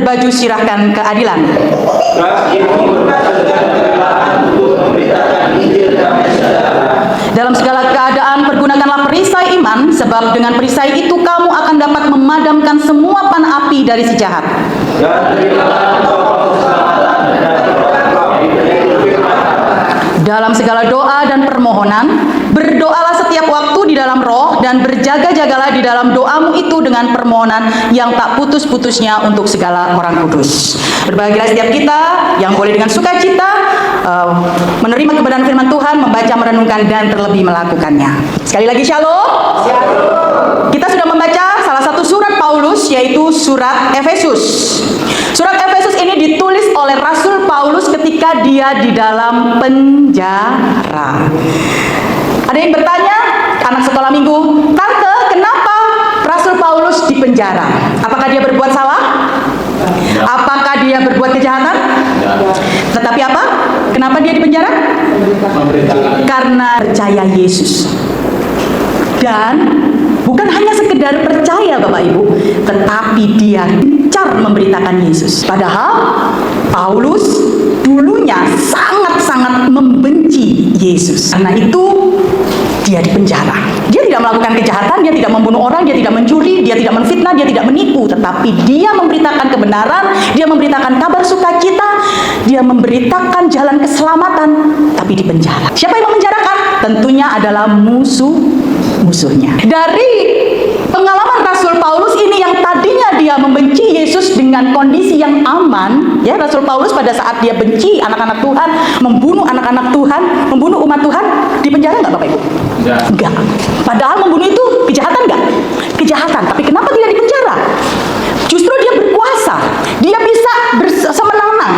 berbaju sirahkan keadilan. Dalam segala keadaan pergunakanlah perisai iman, sebab dengan perisai itu kamu akan dapat memadamkan semua panah api dari si jahat. Dalam segala doa dan permohonan, berdoalah setiap waktu di dalam roh dan berjaga-jagalah di dalam doamu itu dengan permohonan yang tak putus-putusnya untuk segala orang kudus. Berbahagialah setiap kita yang boleh dengan sukacita menerima kebenaran firman Tuhan, membaca, merenungkan, dan terlebih melakukannya. Sekali lagi shalom. Kita sudah membaca salah satu surat Paulus, yaitu surat Efesus. Surat Efesus ini ditulis oleh Rasul Paulus ketika dia di dalam penjara. Ada yang bertanya, anak sekolah minggu, tante, kenapa Rasul Paulus di penjara? Apakah dia berbuat salah? Apakah dia berbuat kejahatan? Tetapi apa? Kenapa dia di penjara? Karena percaya Yesus. Dan bukan hanya sekedar percaya Bapak Ibu, tetapi dia gencar memberitakan Yesus. Padahal Paulus dulunya sangat-sangat membenci Yesus. Karena itu dia di penjara. Dia tidak melakukan kejahatan, dia tidak membunuh orang, dia tidak mencuri, dia tidak menfitnah, dia tidak menipu, tetapi dia memberitakan kebenaran, dia memberitakan kabar sukacita, dia memberitakan jalan keselamatan, tapi di penjara. Siapa yang memenjarakan? Tentunya adalah musuhnya. Dari pengalaman Rasul Paulus ini yang tadinya dia membenci Yesus dengan kondisi yang aman, ya, Rasul Paulus pada saat dia benci anak-anak Tuhan, membunuh anak-anak Tuhan, membunuh umat Tuhan, di penjara nggak Bapak Ibu? Enggak. Padahal membunuh itu kejahatan nggak? Kejahatan. Tapi kenapa tidak di penjara? Justru dia berkuasa, dia bisa semenang-menang.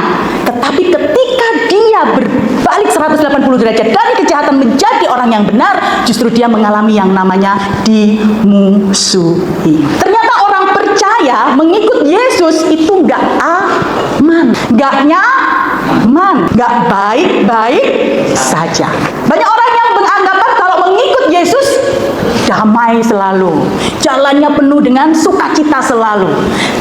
Tetapi ketika dia berbalik 180 derajat dari kejahatan menjadi orang yang benar, justru dia mengalami yang namanya dimusuhi. Ternyata orang percaya mengikut Yesus itu nggak aman, nggak nyaman, nggak baik-baik saja. Banyak orang yang beranggapan kalau mengikut Yesus damai selalu, jalannya penuh dengan sukacita selalu,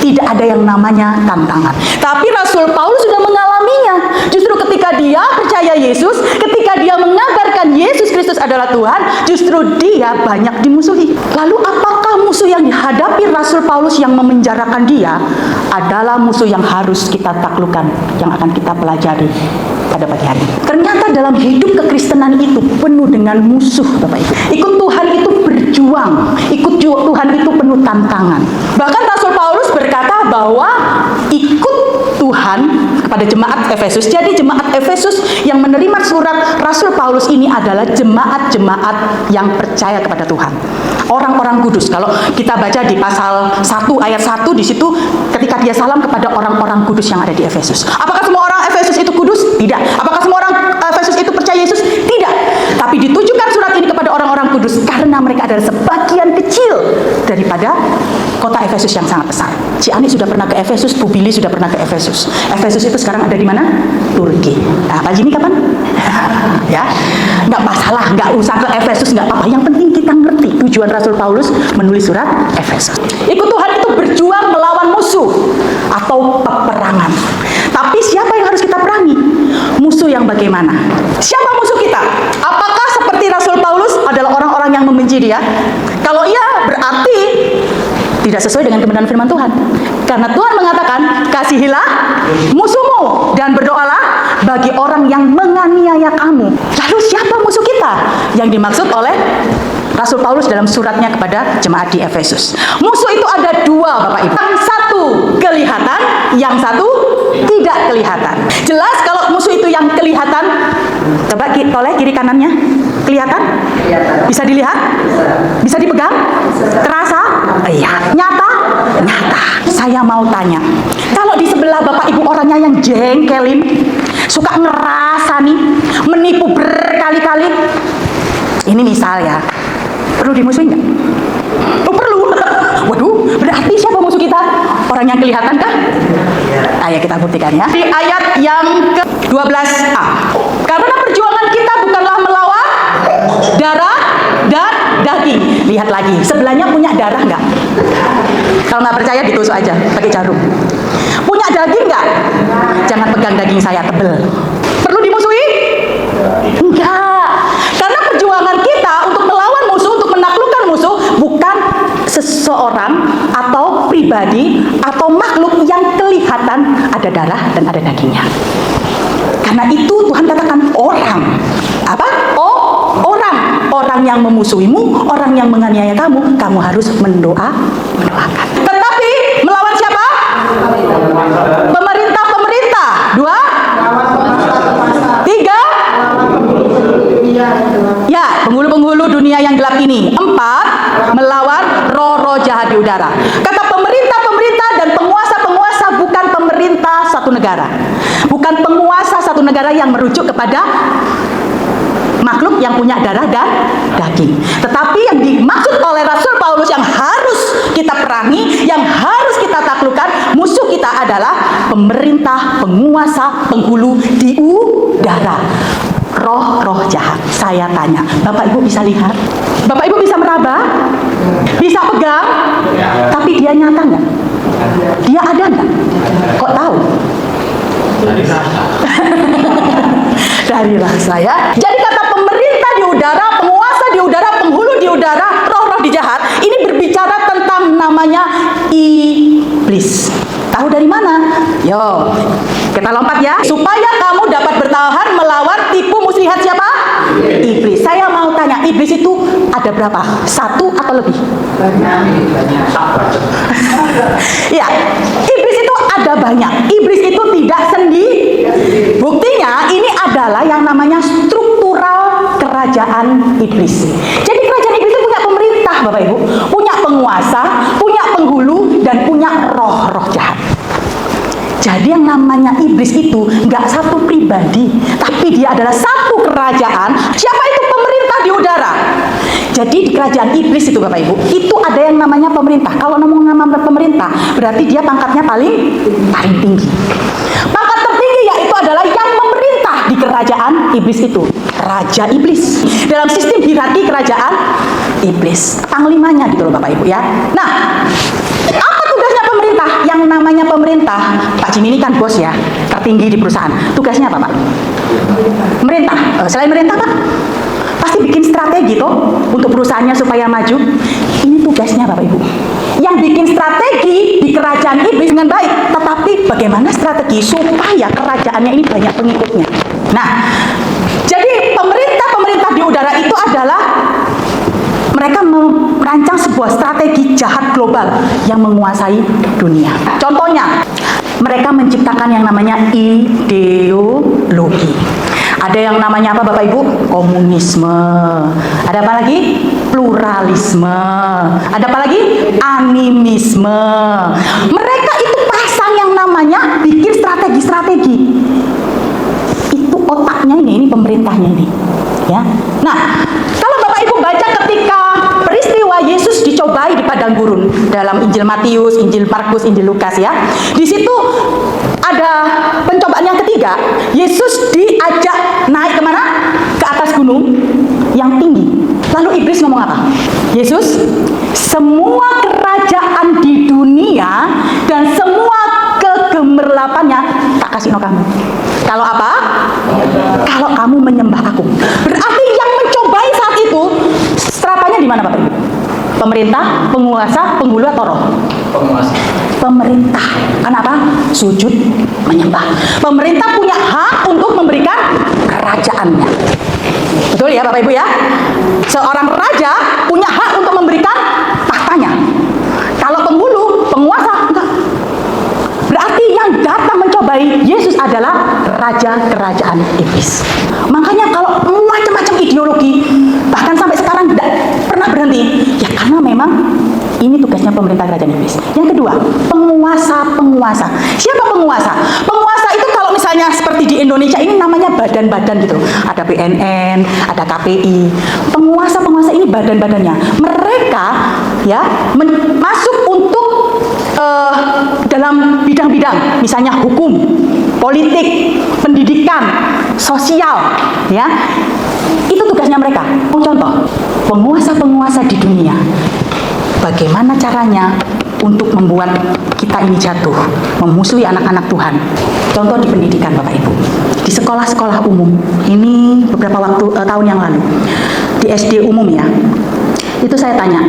tidak ada yang namanya tantangan. Tapi Rasul Paulus sudah mengalaminya. Justru ketika dia percaya Yesus, ketika dia mengabarkan Yesus Kristus adalah Tuhan, justru dia banyak dimusuhi. Lalu apakah musuh yang dihadapi Rasul Paulus yang memenjarakan dia adalah musuh yang harus kita taklukkan, yang akan kita pelajari pada pagi hari. Ternyata dalam hidup kekristenan itu penuh dengan musuh, Bapak Ibu. Ikut Tuhan itu berjuang, ikut Tuhan itu penuh tantangan. Bahkan Rasul Paulus berkata bahwa ikut Tuhan kepada jemaat Efesus. Jadi jemaat Efesus yang menerima surat Rasul Paulus ini adalah jemaat-jemaat yang percaya kepada Tuhan. Orang-orang kudus. Kalau kita baca di pasal 1 ayat 1 di situ ketika dia salam kepada orang-orang kudus yang ada di Efesus. Apakah semua orang Efesus itu kudus? Tidak. Apakah semua orang Efesus itu percaya Yesus? Tidak. Tapi ditujukan surat ini kepada orang-orang kudus karena mereka adalah sebagian kecil daripada kota Efesus yang sangat besar. Si Ani sudah pernah ke Efesus, Bu Billy sudah pernah ke Efesus. Efesus itu sekarang ada di mana? Turki. Nah, Pak Jimmy kapan? Ya, nggak masalah, nggak usah ke Efesus, nggak apa-apa. Yang penting kita ngerti tujuan Rasul Paulus menulis surat Efesus. Ikut Tuhan itu berjuang melawan musuh atau peperangan. Tapi siapa yang harus kita perangi? Musuh yang bagaimana? Siapa musuh kita? Apakah seperti Rasul Paulus adalah orang-orang yang membenci dia? Kalau iya, berarti tidak sesuai dengan kebenaran firman Tuhan. Karena Tuhan mengatakan, kasihilah musuhmu dan berdoalah bagi orang yang menganiaya kamu. Lalu siapa musuh kita? Yang dimaksud oleh Rasul Paulus dalam suratnya kepada jemaat di Efesus. Musuh itu ada dua, Bapak Ibu. Yang satu kelihatan, yang satu tidak kelihatan. Jelas kalau musuh itu yang kelihatan, coba toleh kiri kanannya. Kelihatan? Bisa dilihat? Bisa dipegang? Terasa? Iya. Nyata? Nyata. Saya mau tanya, kalau di sebelah Bapak Ibu orangnya yang jengkelin, suka ngerasani, menipu berkali-kali, ini misal ya, perlu dimusuhin nggak? Oh, perlu. Waduh, berarti siapa musuh kita? Orang yang kelihatan kah? Ayo kita buktikan ya. Di ayat yang ke-12a. Karena perjuangan kita bukanlah melawan darah dan daging. Lihat lagi, sebelahnya punya darah nggak? Kalau nggak percaya ditusuk aja pakai jarum. Punya daging nggak? Jangan pegang daging saya, tebel. Perlu dimusuhi? Enggak. Karena perjuangan kita untuk melawan musuh, untuk menaklukkan musuh, bukan seseorang atau pribadi atau makhluk yang kelihatan ada darah dan ada dagingnya. Karena itu Tuhan katakan orang. Apa? Orang. Orang yang memusuhimu, orang yang menganiaya kamu, kamu harus mendoakan. Tetapi melawan siapa? Pemerintah. 2, 3. Ya, penghulu-penghulu dunia yang gelap ini. 4, melawan roh-roh jahat di udara. Kata pemerintah dan penguasa-penguasa bukan pemerintah satu negara. Bukan penguasa satu negara yang merujuk kepada makhluk yang punya darah dan daging. Tetapi yang dimaksud oleh Rasul Paulus yang harus kita perangi, yang harus kita taklukkan, musuh kita adalah pemerintah, penguasa, penghulu di udara. Roh-roh jahat. Saya tanya, Bapak Ibu bisa lihat? Bapak Ibu bisa meraba? Bisa pegang? Tapi dia nyata nggak? Dia ada nggak? Kok tahu? Dari rasa ya. Jadi kata pemerintah di udara, penguasa di udara, penghulu di udara, roh-roh di jahat, ini berbicara tentang namanya iblis. Tahu dari mana? Yo, kita lompat ya. Supaya kamu dapat bertahan melawan tipu muslihat siapa? Iblis. Saya mau tanya, iblis itu ada berapa? 1 atau lebih? Banyak. Ya, iblis itu ada banyak. Iblis itu tidak sendiri. Buktinya ini adalah yang namanya struktural kerajaan iblis. Jadi kerajaan iblis itu punya pemerintah, Bapak Ibu, punya penguasa, punya penghulu, dan punya roh-roh jahat. Jadi yang namanya iblis itu nggak satu pribadi, tapi dia adalah satu kerajaan. Siapa itu? Pemerintah di udara. Jadi di kerajaan iblis itu Bapak Ibu, itu ada yang namanya pemerintah. Kalau ngomong nama pemerintah, berarti dia pangkatnya paling tinggi. Pangkat tertinggi yaitu adalah yang memerintah di kerajaan iblis itu, raja iblis. Dalam sistem hierarki kerajaan iblis, panglimanya gitu loh Bapak Ibu ya. Nah, apa tugasnya pemerintah? Yang namanya pemerintah, Pak Jimmy ini kan bos ya, tertinggi di perusahaan. Tugasnya apa Pak? Merintah. Selain merintah Pak, pasti bikin strategi toh untuk perusahaannya supaya maju. Ini tugasnya Bapak Ibu. Yang bikin strategi di kerajaan iblis dengan baik. Tetapi bagaimana strategi supaya kerajaannya ini banyak pengikutnya? Nah, jadi pemerintah di udara itu adalah mereka merancang sebuah strategi jahat global yang menguasai dunia. Contohnya, mereka menciptakan yang namanya ideologi. Ada yang namanya apa Bapak Ibu? Komunisme. Ada apa lagi? Pluralisme. Ada apa lagi? Animisme. Mereka itu pasang yang namanya bikin strategi-strategi. Itu otaknya ini pemerintahnya ini. Ya. Nah, kalau Bapak Ibu baca ketika peristiwa Yesus dicobai di padang gurun dalam Injil Matius, Injil Markus, Injil Lukas ya. Di situ ada pencobaan yang ketiga. Yesus diajak naik kemana? Ke atas gunung yang tinggi. Lalu iblis ngomong apa? Yesus, semua kerajaan di dunia dan semua kegemerlapannya tak kasih no kamu. Kalau apa? Kalau kamu menyembah aku. Berarti yang mencobai saat itu strapanya di mana Bapak Ibu? Pemerintah, penguasa, penghulu atau roh? Penguasa. Pemerintah. Kenapa? Sujud menyembah. Pemerintah punya hak untuk memberikan kerajaannya. Betul ya Bapak Ibu ya? Seorang raja punya hak untuk memberikan tahtanya. Kalau penghulu, penguasa enggak. Berarti yang datang mencobai Yesus adalah raja kerajaan iblis. Makanya kalau macam-macam ideologi bahkan sampai sekarang tidak pernah berhenti, ya karena memang ini tugasnya pemerintah kerajaan iblis. Yang kedua, penguasa-penguasa. Siapa penguasa? Penguasa itu kalau misalnya seperti di Indonesia ini namanya badan-badan gitu. Ada BNN, ada KPI. Penguasa-penguasa ini badan-badannya. Mereka ya masuk untuk dalam bidang-bidang, misalnya hukum, politik, pendidikan, sosial, ya. Itu tugasnya mereka. Contoh, penguasa-penguasa di dunia, bagaimana caranya untuk membuat kita ini jatuh, memusuhi anak-anak Tuhan. Contoh di pendidikan Bapak Ibu, di sekolah-sekolah umum, ini beberapa tahun yang lalu, di SD umum ya, itu saya tanya,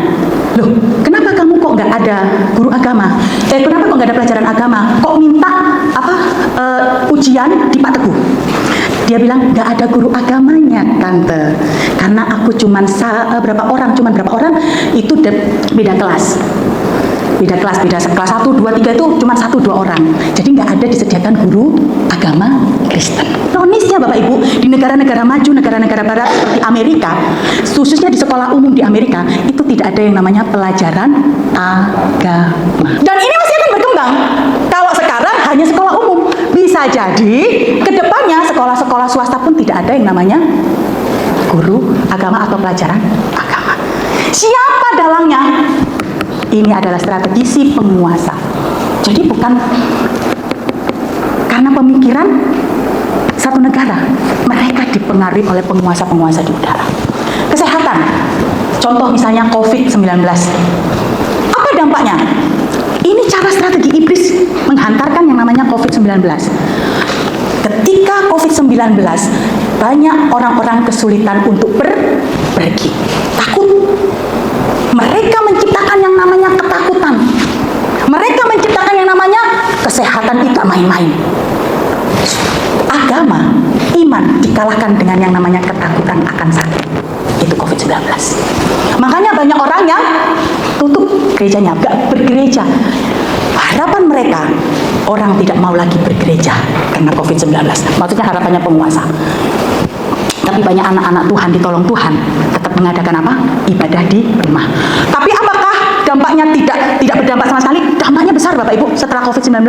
loh kenapa kamu kok nggak ada guru agama? Kenapa kok nggak ada pelajaran agama? Kok minta ujian di Pak Teguh? Dia bilang nggak ada guru agamanya tante, karena aku cuman berapa orang itu beda kelas. Beda kelas 1, 2, 3 itu cuma 1, 2 orang. Jadi nggak ada disediakan guru agama Kristen. Ironisnya Bapak Ibu, di negara-negara maju, negara-negara barat seperti Amerika, khususnya di sekolah umum di Amerika, itu tidak ada yang namanya pelajaran agama. Dan ini masih akan berkembang. Kalau sekarang hanya sekolah umum, bisa jadi kedepannya sekolah-sekolah swasta pun tidak ada yang namanya guru agama atau pelajaran agama. Siapa dalangnya? Ini adalah strategi si penguasa. Jadi bukan karena pemikiran satu negara, mereka dipengaruhi oleh penguasa-penguasa di udara. Kesehatan, contoh misalnya COVID-19. Apa dampaknya? Ini cara strategi iblis menghantarkan yang namanya COVID-19. Ketika COVID-19, banyak orang-orang kesulitan untuk pergi. Takut. Mereka menciptakan yang namanya ketakutan. Mereka menciptakan yang namanya kesehatan tidak main-main. Agama, iman dikalahkan dengan yang namanya ketakutan akan sakit. Itu COVID-19. Makanya banyak orang yang tutup gerejanya, gak bergereja. Harapan mereka, orang tidak mau lagi bergereja karena COVID-19. Maksudnya harapannya penguasa. Tapi banyak anak-anak Tuhan ditolong Tuhan tetap mengadakan apa? Ibadah di rumah. Tapi apakah dampaknya tidak berdampak sama sekali? Dampaknya besar Bapak Ibu. Setelah COVID-19,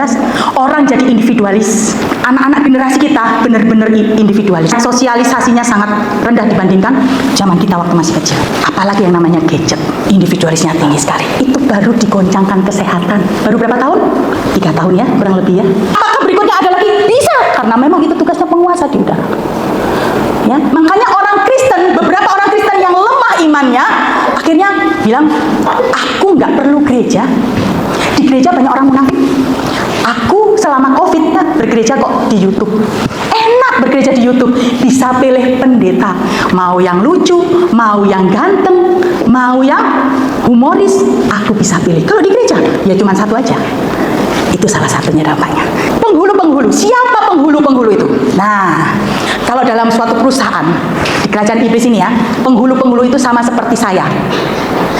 orang jadi individualis. Anak-anak generasi kita benar-benar individualis. Sosialisasinya sangat rendah dibandingkan zaman kita waktu masih kecil. Apalagi yang namanya gadget. Individualisnya tinggi sekali. Itu baru digoncangkan kesehatan. Baru berapa tahun? 3 tahun ya, kurang lebih ya. Apakah berikutnya ada lagi? Bisa. Karena memang itu tugasnya penguasa di udara. Ya, makanya orang Kristen, beberapa orang Kristen yang lemah imannya, akhirnya bilang, aku nggak perlu gereja. Di gereja banyak orang munafik. Aku selama COVID bergereja kok di YouTube. Enak bergereja di YouTube, bisa pilih pendeta. Mau yang lucu, mau yang ganteng, mau yang humoris, aku bisa pilih. Kalau di gereja, ya cuma satu aja. Itu salah satunya dampaknya. Penghulu-penghulu, siapa penghulu-penghulu itu? Nah, kalau dalam suatu perusahaan di kerajaan iblis ini ya, penghulu-penghulu itu sama seperti saya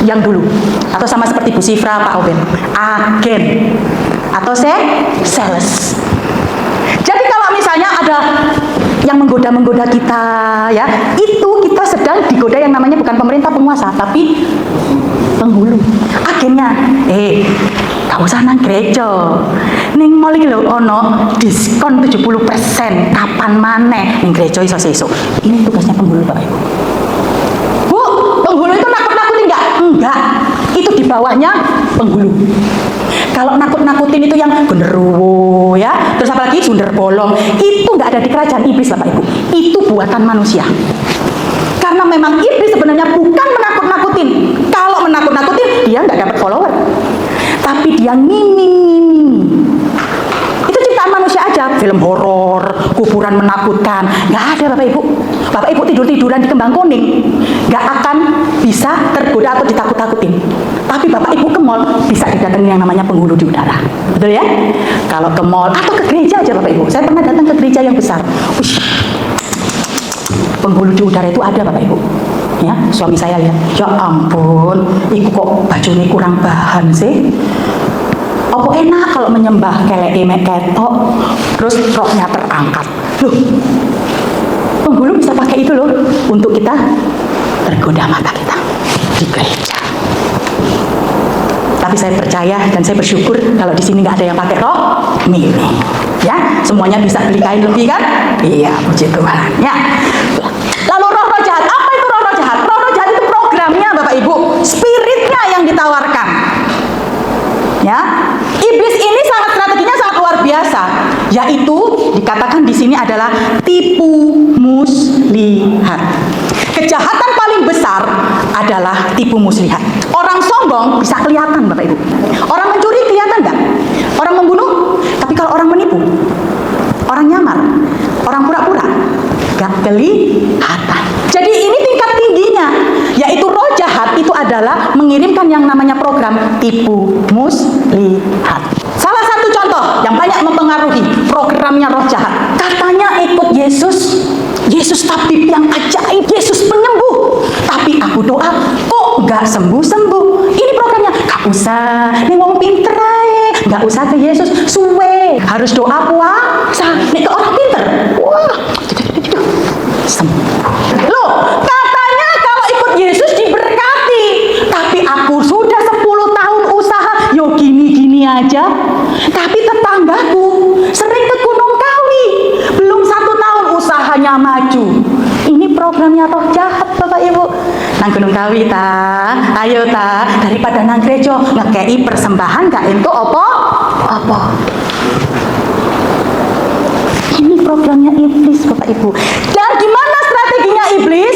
yang dulu, atau sama seperti Bu Sifra, Pak Oben, agen atau sales. Jadi kalau misalnya ada yang menggoda-menggoda kita ya, itu kita sedang digoda yang namanya bukan pemerintah penguasa, tapi penghulu. Agennya, gak usah nang gereja. Ning mall iki lho ono diskon 70%. Kapan maneh ning gereja iso sesuk. Ini tugasnya penghulu Bapak Ibu. Bu, penghulu itu nakut-nakutin enggak? Enggak. Itu di bawahnya penghulu. Kalau nakut-nakutin itu yang genderuwo ya, terus apalagi sundel bolong, itu enggak ada di kerajaan iblis Bapak Ibu. Itu buatan manusia. Karena memang iblis sebenarnya bukan menakut-nakutin. Kalau menakut-nakutin, dia enggak dapat follower. Tapi dia ngiming-ngiming. Itu ciptaan manusia aja. Film horor, kuburan menakutkan, nggak ada Bapak Ibu. Bapak Ibu tidur-tiduran di kembang kuning, nggak akan bisa tergoda atau ditakut-takutin. Tapi Bapak Ibu ke mall bisa didatangi yang namanya penghulu di udara. Betul ya? Kalau ke mall atau ke gereja aja Bapak Ibu. Saya pernah datang ke gereja yang besar. Penghulu di udara itu ada Bapak Ibu. Ya, suami saya lihat, ya ampun, iku kok bajunya kurang bahan sih. Apa enak kalau menyembah kelek ketok, terus roknya terangkat. Loh, penghulu bisa pakai itu loh untuk kita tergoda mata kita di gereja. Tapi saya percaya dan saya bersyukur kalau di sini nggak ada yang pakai rok mini. Ya, semuanya bisa beli kain lebih kan? Iya, puji Tuhan. Ya. Lalu roh-roh jahat, apa itu roh-roh jahat? Roh-roh jahat itu programnya Bapak Ibu, spiritnya yang ditawarkan. Ya, iblis ini strateginya sangat luar biasa, yaitu dikatakan di sini adalah tipu muslihat. Kejahatan paling besar adalah tipu muslihat. Orang Orang sombong bisa kelihatan, Bapak Ibu. Orang mencuri kelihatan nggak? Orang membunuh. Tapi kalau orang menipu, orang nyamar, orang pura-pura, nggak kelihatan. Jadi ini tingkat tingginya, yaitu roh jahat itu adalah mengirimkan yang namanya program tipu muslihat. Salah satu contoh yang banyak mempengaruhi programnya roh jahat, katanya ikut Yesus, Yesus tabib yang ajaib, Yesus penyembuh. Tapi aku doa, kok nggak sembuh-sembuh? Ini programnya, gak usah, nih wong pinter aja, nggak usah ke Yesus, suwe, harus doa puasa. Nih ke orang pinter, wah, gitu, sembuh. Loh, katanya kalau ikut Yesus diberkati, tapi aku sudah 10 tahun usaha, yo gini-gini aja. Tapi tetanggaku sering ke Gunung Kawi, belum 1 tahun usahanya maju. Ini programnya roh jahat, Bapak Ibu. Nang Gunung Kawi ta, ayo ta, daripada nang gereja ngekei persembahan gak entuk apa. Ini programnya iblis, Bapak Ibu. Dan gimana strateginya iblis?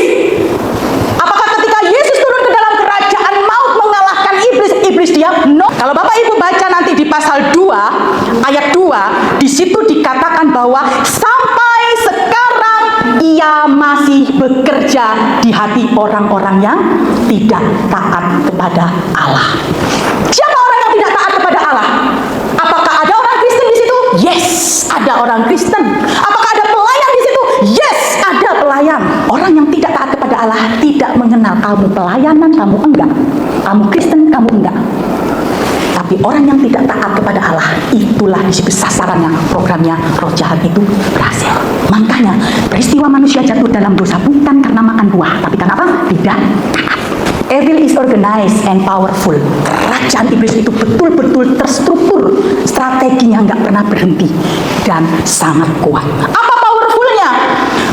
Apakah ketika Yesus turun ke dalam kerajaan maut mengalahkan iblis, iblis diam? No. Kalau Bapak Ibu baca nanti di pasal 2 ayat 2, di situ dikatakan bahwa sampai sekarang ia masih bekerja di hati orang-orang yang tidak taat kepada Allah. Siapa orang yang tidak taat kepada Allah? Apakah ada orang Kristen di situ? Yes, ada orang Kristen. Apakah ada pelayan di situ? Yes, ada pelayan. Orang yang tidak taat kepada Allah tidak mengenal kamu pelayanan, kamu enggak. Kamu Kristen, kamu enggak. Tapi orang yang tidak taat kepada Allah, itulah di situ sasarannya, programnya roh jahat itu berhasil. Makanya peristiwa manusia jatuh dalam dosa bukan karena makan buah, tapi karena apa? Tidak taat. Evil is organized and powerful. Kerajaan iblis itu betul-betul terstruktur, strateginya nggak pernah berhenti dan sangat kuat. Apa powerfulnya?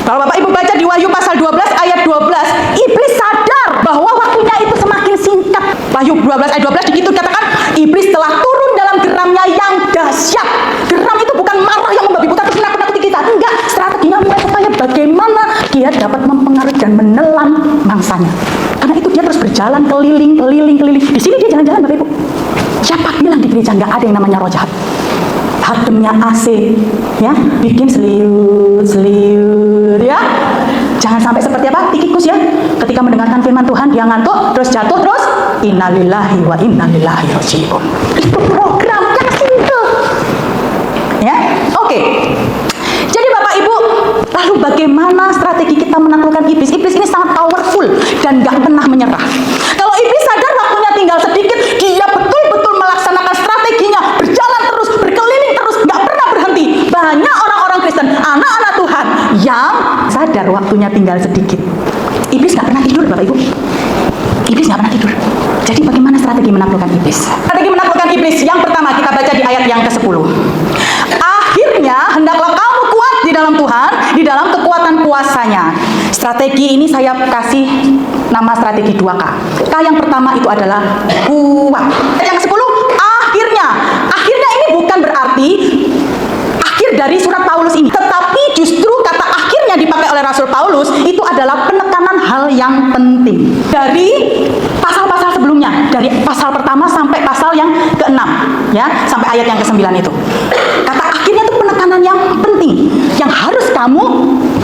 Kalau Bapak Ibu baca di Wahyu pasal 12 ayat 12, iblis sadar bahwa waktunya itu semakin singkat. Wahyu 12 ayat 12 di situ katakan, iblis telah turun dalam geramnya yang dahsyat. Geram itu bukan marah yang membabi buta terus nakut-nakuti kita, enggak. Strateginya mulai supaya bagaimana dia dapat mempengaruhi dan menelan mangsanya. Karena itu dia terus berjalan keliling. Di sini dia jalan-jalan, Bapak Ibu. Siapa bilang di gereja nggak ada yang namanya roh jahat? Hademnya AC, ya, bikin seliut, ya. Jangan sampai seperti apa? Tikikus ya. Ketika mendengarkan firman Tuhan dia ngantuk, terus jatuh, terus innalillahi wa inna ilaihi raji'un. Itu program yang simple. Ya, oke. Jadi Bapak Ibu, lalu bagaimana strategi kita menaklukkan iblis? Iblis ini sangat powerful dan gak pernah menyerah. Kalau iblis sadar waktunya tinggal sedikit, dia betul-betul melaksanakan strateginya, berjalan terus, berkeliling terus, gak pernah berhenti. Banyak orang-orang Kristen, anak-anak Tuhan yang sadar waktunya tinggal sedikit. Iblis gak pernah tidur, Bapak Ibu. Iblis gak pernah tidur. Jadi bagaimana strategi menaklukkan iblis? Strategi menaklukkan iblis yang pertama kita baca di ayat yang ke-10. Akhirnya hendaklah kamu kuat di dalam Tuhan, di dalam kekuatan kuasanya. Strategi ini saya kasih nama strategi 2K. K yang pertama itu adalah kuat. Yang ke-10, akhirnya. Akhirnya ini bukan berarti akhir dari surat Paulus ini, tetapi justru kata akhirnya dipakai oleh Rasul Paulus itu adalah penekanan hal yang penting. Dari pasal-pasal sebelumnya, dari pasal pertama sampai pasal yang ke-6, ya, sampai ayat yang ke-9 itu. Kata akhirnya itu penekanan yang penting yang harus kamu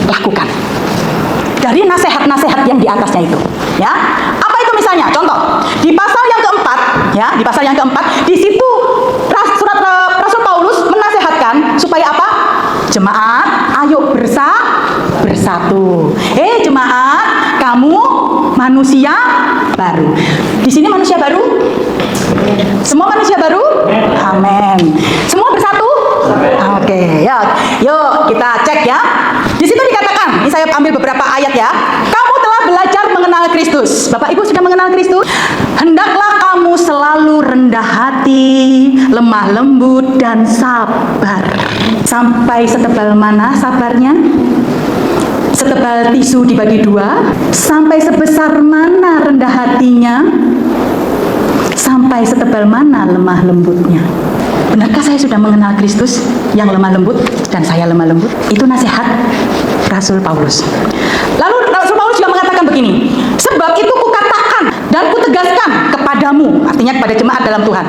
lakukan. Dari nasihat-nasihat yang di atasnya itu, ya. Apa itu misalnya? Contoh, di pasal yang keempat, ya, di pasal yang keempat, di situ surat Rasul Paulus menasehatkan supaya apa? Jemaat, ayo bersatu. Jemaat, kamu manusia baru. Di sini manusia baru? Semua manusia baru? Amin. Semua bersatu? Oke, ya. Yuk kita cek ya. Di situ dikatakan, ini saya ambil beberapa ayat ya. Kamu telah belajar mengenal Kristus. Bapak Ibu sudah mengenal Kristus? Hendaklah kamu selalu rendah hati, lemah lembut dan sabar. Sampai setebal mana sabarnya? Setebal tisu dibagi 2. Sampai sebesar mana rendah hatinya? Sampai setebal mana lemah lembutnya? Benarkah saya sudah mengenal Kristus yang lemah lembut dan saya lemah lembut? Itu nasihat Rasul Paulus. Lalu Rasul Paulus juga mengatakan begini, sebab itu kukatakan, Dan kutegaskan kepadamu, artinya kepada jemaat dalam Tuhan,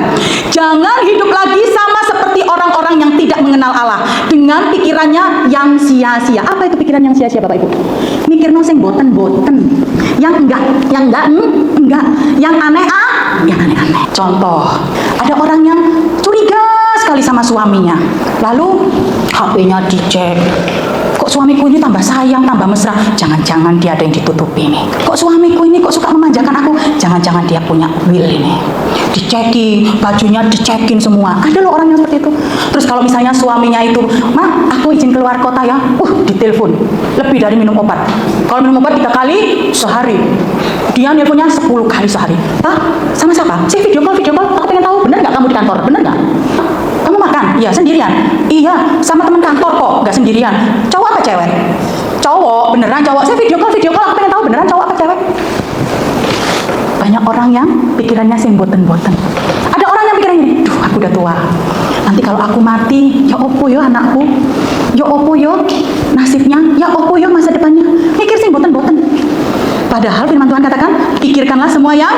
jangan hidup lagi sama seperti orang-orang yang tidak mengenal Allah dengan pikirannya yang sia-sia. Apa itu pikiran yang sia-sia, Bapak Ibu? Mikir sing boten-boten, yang enggak, yang aneh yang aneh-aneh. Contoh, ada orang yang curiga sekali sama suaminya, lalu HP-nya dicek. Kok suamiku ini tambah sayang, tambah mesra? Jangan-jangan dia ada yang ditutupi nih. Kok suamiku ini kok suka memanjakan aku? Jangan-jangan dia punya will ini. Dicekin, bajunya dicekin semua. Ada loh orang yang seperti itu. Terus kalau misalnya suaminya itu, "Ma, aku izin keluar kota ya." Ditelepon. Lebih dari minum obat. Kalau minum obat 3 kali sehari. Dia nelponnya 10 kali sehari. "Pak, sama siapa? Saya video call. Aku pengen tahu, benar nggak kamu di kantor? Benar nggak? Kamu makan? Iya, sendirian. Iya, sama teman kantor kok, nggak sendirian. Cowok apa cewek? Cowok, beneran cowok. Saya video call. Aku pengen tahu beneran cowok apa cewek." Banyak orang yang pikirannya sing boten-boten. Ada orang yang pikirannya gini, "Duh, aku udah tua. Nanti kalau aku mati, ya opo yo anakku? Ya opo yo nasibnya? Ya opo yo masa depannya?" Mikir sing boten-boten. Padahal firman Tuhan katakan, pikirkanlah semua yang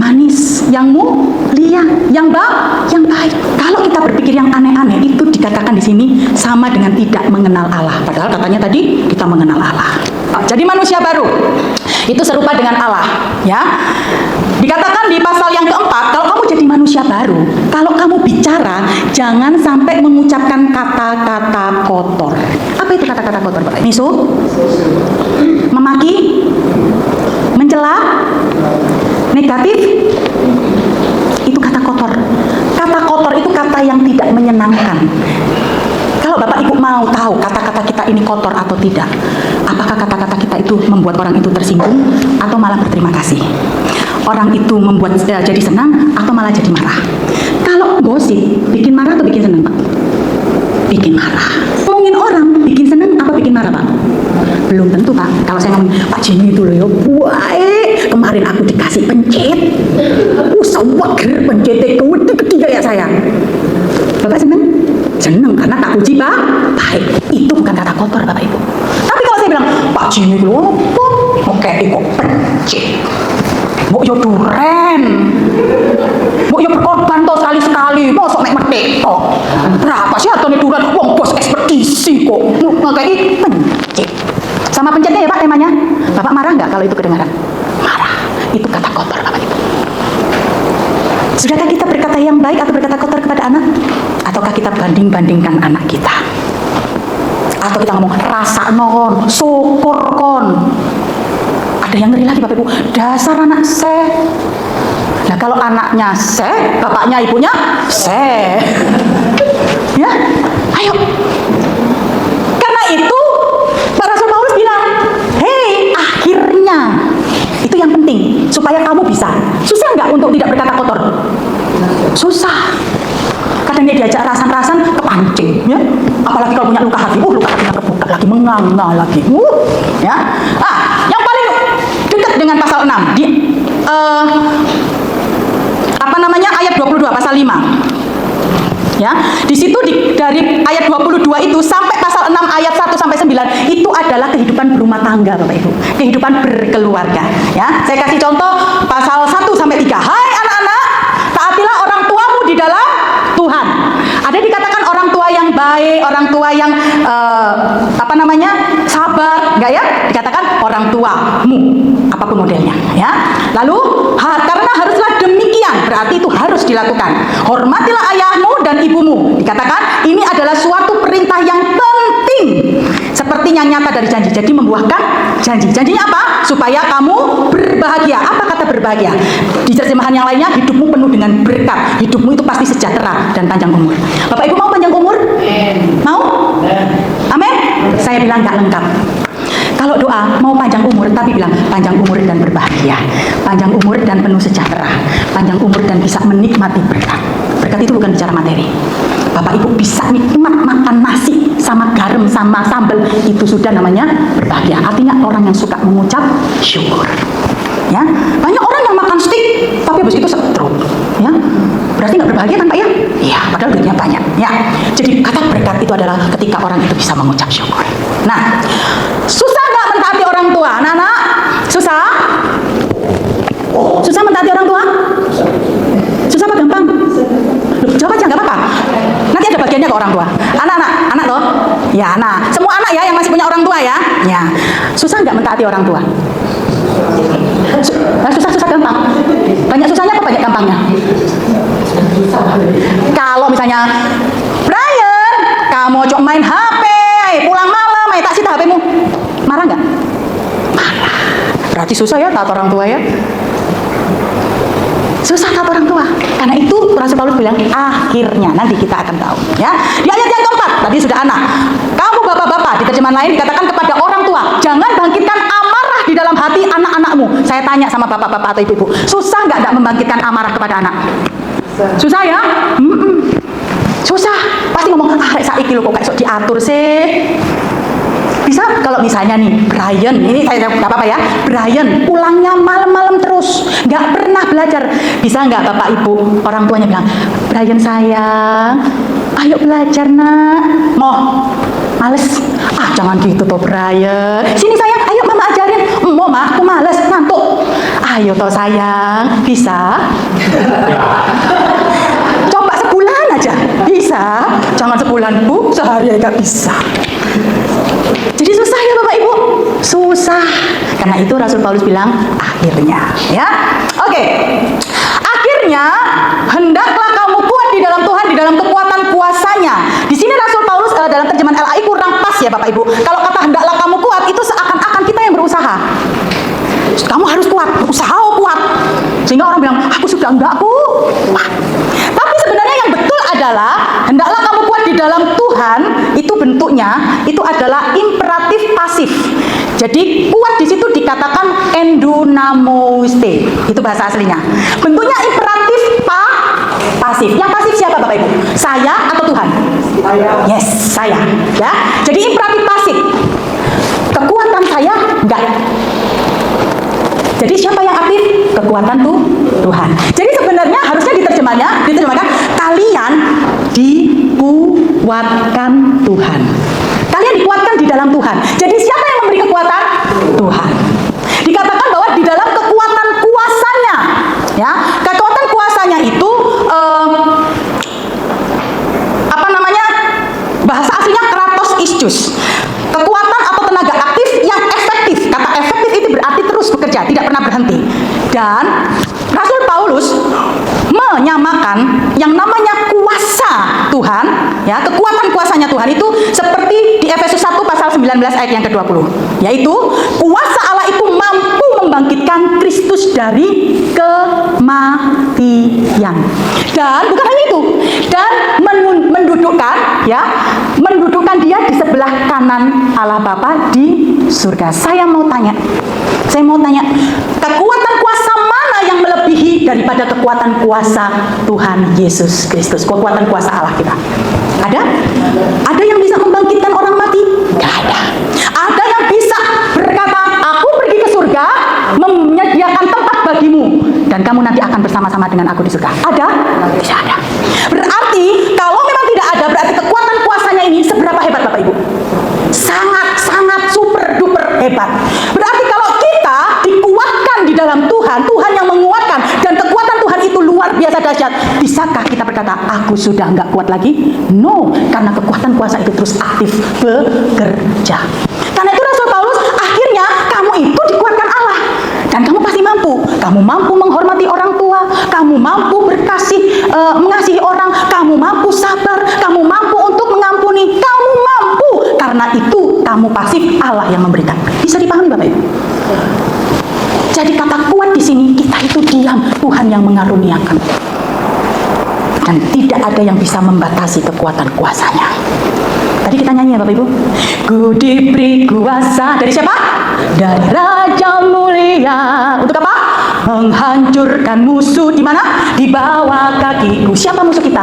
manis, yang mulia, yang baik. Kalau kita berpikir yang aneh-aneh, itu dikatakan di sini sama dengan tidak mengenal Allah. Padahal katanya tadi kita mengenal Allah. Jadi manusia baru itu serupa dengan Allah, ya. Dikatakan di pasal yang keempat, kalau kamu jadi manusia baru, kalau kamu bicara, jangan sampai mengucapkan kata-kata kotor. Apa itu kata-kata kotor, Pak? Misu? Memaki? Mencela? Negatif? Itu kata kotor. Kata kotor itu kata yang tidak menyenangkan. Kalau Bapak Ibu mau tahu kata-kata kita ini kotor atau tidak, apakah kata-kata kita itu membuat orang itu tersinggung atau malah berterima kasih? Orang itu membuat jadi senang atau malah jadi marah? Kalau gosip, bikin marah atau bikin senang, Pak? Bikin marah. Ngomongin orang, bikin senang apa bikin marah, Pak? Belum tentu, Pak. Kalau saya ngomong, "Pak Jimmy itu loh ya, baik. Kemarin aku dikasih pencet. Sewager pencetnya gede kayak saya." Bapak senang? Senang karena tak puji, Pak. Baik. Itu bukan kata kotor, Bapak Ibu. Tapi kalau saya bilang, "Pak Jimmy itu loh, oke, kok pencet. Mbok yo duren. Mbok yo berkorban toh sekali-sekali. Mosok mek metik toh. Berapa sih atone duren wong bos ekspedisi kok. Kayak pencet." Sama pencetnya ya, Pak, temanya. Bapak marah nggak kalau itu kedengaran? Marah. Itu kata kotor, Bapak Ibu. Sudahkah kita berkata yang baik atau berkata kotor kepada anak? Ataukah kita banding-bandingkan anak kita? Atau kita ngomong, "Rasa non, syukur kon." Ada yang ngeri lagi, Bapak Ibu, "Dasar anak se." Nah, kalau anaknya se, bapaknya ibunya se. Ya, ayo. Karena itu Pak Rasul Paulus bilang, "Hei, akhirnya." Itu yang penting, supaya kamu bisa. Susah nggak untuk tidak berkata kotor? Susah. Kadang dia diajak rasan-rasan, kepancing, ya. Apalagi kalau punya luka hati, luka hatinya kebuka lagi, menganga lagi, ya. Yang paling dekat dengan pasal 6 di ayat 22 pasal 5. Ya, di situ dari ayat 22 itu sampai pasal 6 ayat 1 sampai 9 itu adalah kehidupan berumah tangga, Bapak Ibu. Kehidupan berkeluarga, ya. Saya kasih contoh pasal 1 sampai 3. "Hai anak-anak, taatilah orang tuamu di dalam Tuhan." Ada dikatakan orang tua yang baik, orang tua yang sabar, enggak ya? Dikatakan orang tuamu, apapun modelnya, ya. Lalu karena haruslah demikian, berarti itu harus dilakukan. "Hormatilah ayahmu dan ibumu." Dikatakan ini adalah suatu perintah yang penting, sepertinya nyata dari janji. Jadi membuahkan janji. Janjinya apa? Supaya kamu berbahagia. Apa kata berbahagia? Di terjemahan yang lainnya, hidupmu penuh dengan berkat. Hidupmu itu pasti sejahtera dan panjang umur. Bapak Ibu mau panjang umur? Mau? Amin? Saya bilang nggak lengkap. Kalau doa mau panjang umur, tapi bilang panjang umur dan berbahagia, panjang umur dan penuh sejahtera, panjang umur dan bisa menikmati berkat. Berkat itu bukan bicara materi. Bapak Ibu bisa nikmat makan nasi sama garam sama sambal, itu sudah namanya berbahagia. Artinya orang yang suka mengucap syukur. Ya, banyak orang yang makan steak tapi habis itu stroke. Ya, berarti nggak berbahagia kan, Pak ya? Iya, padahal duitnya banyak. Ya, jadi kata berkat itu adalah ketika orang itu bisa mengucap syukur. Nah, susah nggak mentaati orang tua, anak-anak? Susah? Susah mentaati orang tua? Susah apa gampang? Loh, jawab aja, nggak apa-apa. Nanti ada bagiannya ke orang tua. Anak toh? Ya, anak. Semua anak ya yang masih punya orang tua ya. Ya. Susah nggak mentaati orang tua? Susah gampang. Banyak susahnya apa banyak gampangnya? Kalau misalnya Brian, kamu cuma main HP, pulang malam, tak sita HP-mu, marah nggak? Marah. Berarti susah ya taat orang tua ya. Susah taat orang tua. Karena itu Rasul Paulus bilang akhirnya, nanti kita akan tahu ya. Di ayat yang keempat tadi sudah anak. Kamu bapak-bapak, di terjemahan lain dikatakan kepada orang tua, jangan bangkitkan amarah di dalam hati anak-anakmu. Saya tanya sama bapak-bapak atau ibu-ibu, susah nggak membangkitkan amarah kepada anak? Susah ya? Susah. Pasti ngomong, saiki lo kok kayak sok diatur sih. Bisa kalau misalnya nih Brian, ini saya nggak apa-apa ya, Brian pulangnya malam-malam terus, nggak pernah belajar. Bisa nggak bapak ibu orang tuanya bilang, Brian sayang, ayo belajar nak. Mau? Males? Jangan gitu toh Brian. Sini sayang, ayo mama ajarin. Mau mah, aku males, ngantuk. Ayo toh sayang, bisa? Coba sebulan aja, bisa? Jangan sebulan bu, sehari aja bisa. Jadi susah ya Bapak Ibu? Susah. Karena itu Rasul Paulus bilang akhirnya ya. Oke. Akhirnya hendaklah kamu kuat di dalam Tuhan, di dalam kekuatan kuasanya. Di sini Rasul Paulus dalam terjemahan LAI kurang pas ya Bapak Ibu. Kalau kata hendaklah kamu kuat itu seakan-akan kita yang berusaha. Kamu harus kuat, berusaha kuat. Sehingga orang bilang, aku sudah enggak kuat. Tapi sebenarnya yang betul adalah hendaklah kamu kuat di dalam Tuhan. Itu bentuknya itu adalah imperatif pasif. Jadi kuat di situ dikatakan endunamoiste. Itu bahasa aslinya. Bentuknya imperatif pasif. Yang pasif siapa Bapak Ibu? Saya atau Tuhan? Saya. Yes, saya. Ya. Jadi imperatif pasif. Kekuatan saya enggak. Jadi siapa yang aktif? Kekuatan Tuhan. Jadi sebenarnya harusnya diterjemahkan kalian dikuatkan Tuhan. Kalian dikuatkan di dalam Tuhan. Jadi siapa yang memberi kekuatan? Tuhan. Dikatakan bahwa di dalam kekuatan kuasanya, ya, kekuatan kuasanya itu bahasa aslinya kratos istus. Kekuatan atau tenaga aktif yang efektif. Kata efektif itu berarti terus bekerja, tidak pernah berhenti. Dan Rasul Paulus menyamakan yang namanya kuasa Tuhan, ya, kekuatan kuasanya Tuhan itu seperti di Efesus 1 pasal 19 ayat yang ke-20, yaitu kuasa Allah itu mampu membangkitkan Kristus dari kematian. Dan bukan hanya itu, dan mendudukkan dia di sebelah kanan Allah Bapa di surga. Saya mau tanya, kekuatan kuasa mana yang melebihi daripada kekuatan kuasa Tuhan Yesus Kristus, kekuatan kuasa Allah kita? Ada? Ada yang bisa membangkitkan orang mati? Gak ada. Ada yang bisa berkata, aku pergi ke surga, menyediakan tempat bagimu, dan kamu nanti akan bersama-sama dengan aku di surga. Ada? Tidak ada. Berarti kalau memang tidak ada, berarti kekuatan kuasanya ini seberapa hebat Bapak Ibu? Sangat super duper hebat. Berarti kalau kita dikuatkan di dalam Tuhan, Tuhan yang menguatkan, dan kekuatan Tuhan itu luar biasa dahsyat, bisakah kita berkata, aku sudah nggak kuat lagi? No, karena kekuatan kuasa itu terus aktif bekerja. Karena itu Rasul Paulus, akhirnya kamu itu dikuatkan Allah, dan kamu pasti mampu. Kamu mampu menghormati orang tua, kamu mampu mengasihi orang, kamu mampu sabar, kamu mampu untuk mengampuni, kamu mampu. Karena itu kamu pasif, Allah yang memberikan. Bisa dipahami Bapak Ibu? Jadi kata kuat di sini, kita itu diam, Tuhan yang mengaruniakan. Dan tidak ada yang bisa membatasi kekuatan kuasanya. Tadi kita nyanyi ya Bapak Ibu. Ku diberi kuasa dari siapa? Dari Raja Mulia. Untuk apa? Menghancurkan musuh di mana? Di bawah kakiku. Siapa musuh kita?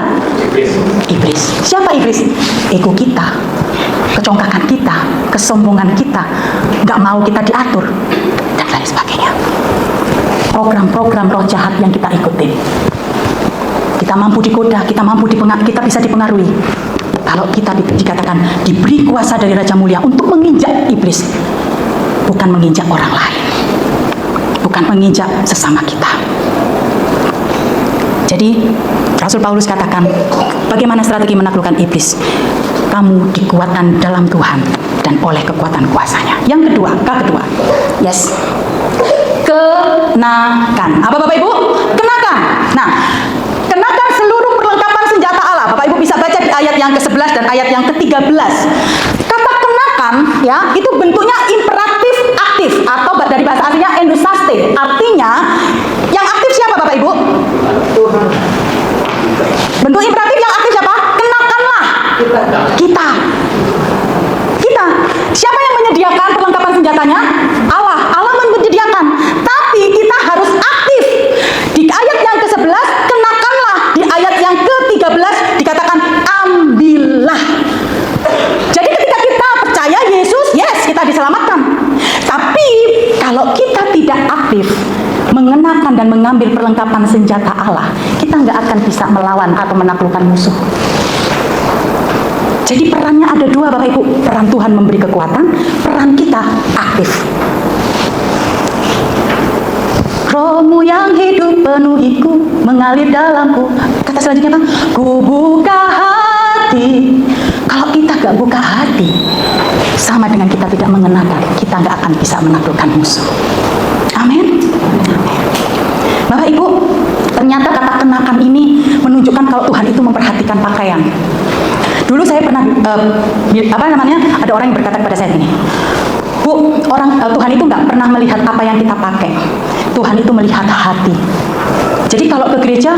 Iblis. Siapa iblis? Ego kita, kecongkakan kita, kesombongan kita, nggak mau kita diatur, dan lain sebagainya. Program-program roh jahat yang kita ikutin. Kita mampu digoda, kita bisa dipengaruhi. Kalau kita dikatakan diberi kuasa dari Raja Mulia untuk menginjak iblis, bukan menginjak orang lain, bukan menginjak sesama kita. Jadi Rasul Paulus katakan, bagaimana strategi menaklukkan iblis? Kamu dikuatkan dalam Tuhan dan oleh kekuatan kuasanya. Yang kedua, yes, kenakan. Apa Bapak Ibu? Kenakan. Nah, kenakan seluruh perlengkapan senjata Allah. Bapak Ibu bisa baca di ayat yang ke-11 dan ayat yang ke-13. Kata kenakan ya, itu bentuknya imperatif aktif atau dari bahasa aslinya endusaste. Artinya yang aktif siapa Bapak Ibu? Bentuk imperatif yang aktif siapa? Kenakanlah. Kita. Siapa yang menyediakan perlengkapan senjatanya? Allah. Allah menyediakan. Tapi kita harus aktif. Di ayat yang ke-11 kenakanlah. Di ayat yang ke-13 dikatakan ambillah. Jadi ketika kita percaya Yesus, yes, kita diselamatkan. Tapi kalau kita tidak aktif mengenakan dan mengambil perlengkapan senjata Allah, kita nggak akan bisa melawan atau menaklukkan musuh. Jadi perannya ada dua Bapak Ibu. Peran Tuhan memberi kekuatan, peran kita aktif. Rohmu yang hidup penuhiku, mengalir dalamku. Kata selanjutnya apa? Ku buka hati. Kalau kita gak buka hati, sama dengan kita tidak mengenakan, kita gak akan bisa menaklukkan musuh. Amin. Bapak Ibu, ternyata kata kenakan ini menunjukkan kalau Tuhan itu memperhatikan pakaian. Dulu saya pernah ada orang yang berkata kepada saya gini, Bu, Tuhan itu nggak pernah melihat apa yang kita pakai. Tuhan itu melihat hati. Jadi kalau ke gereja,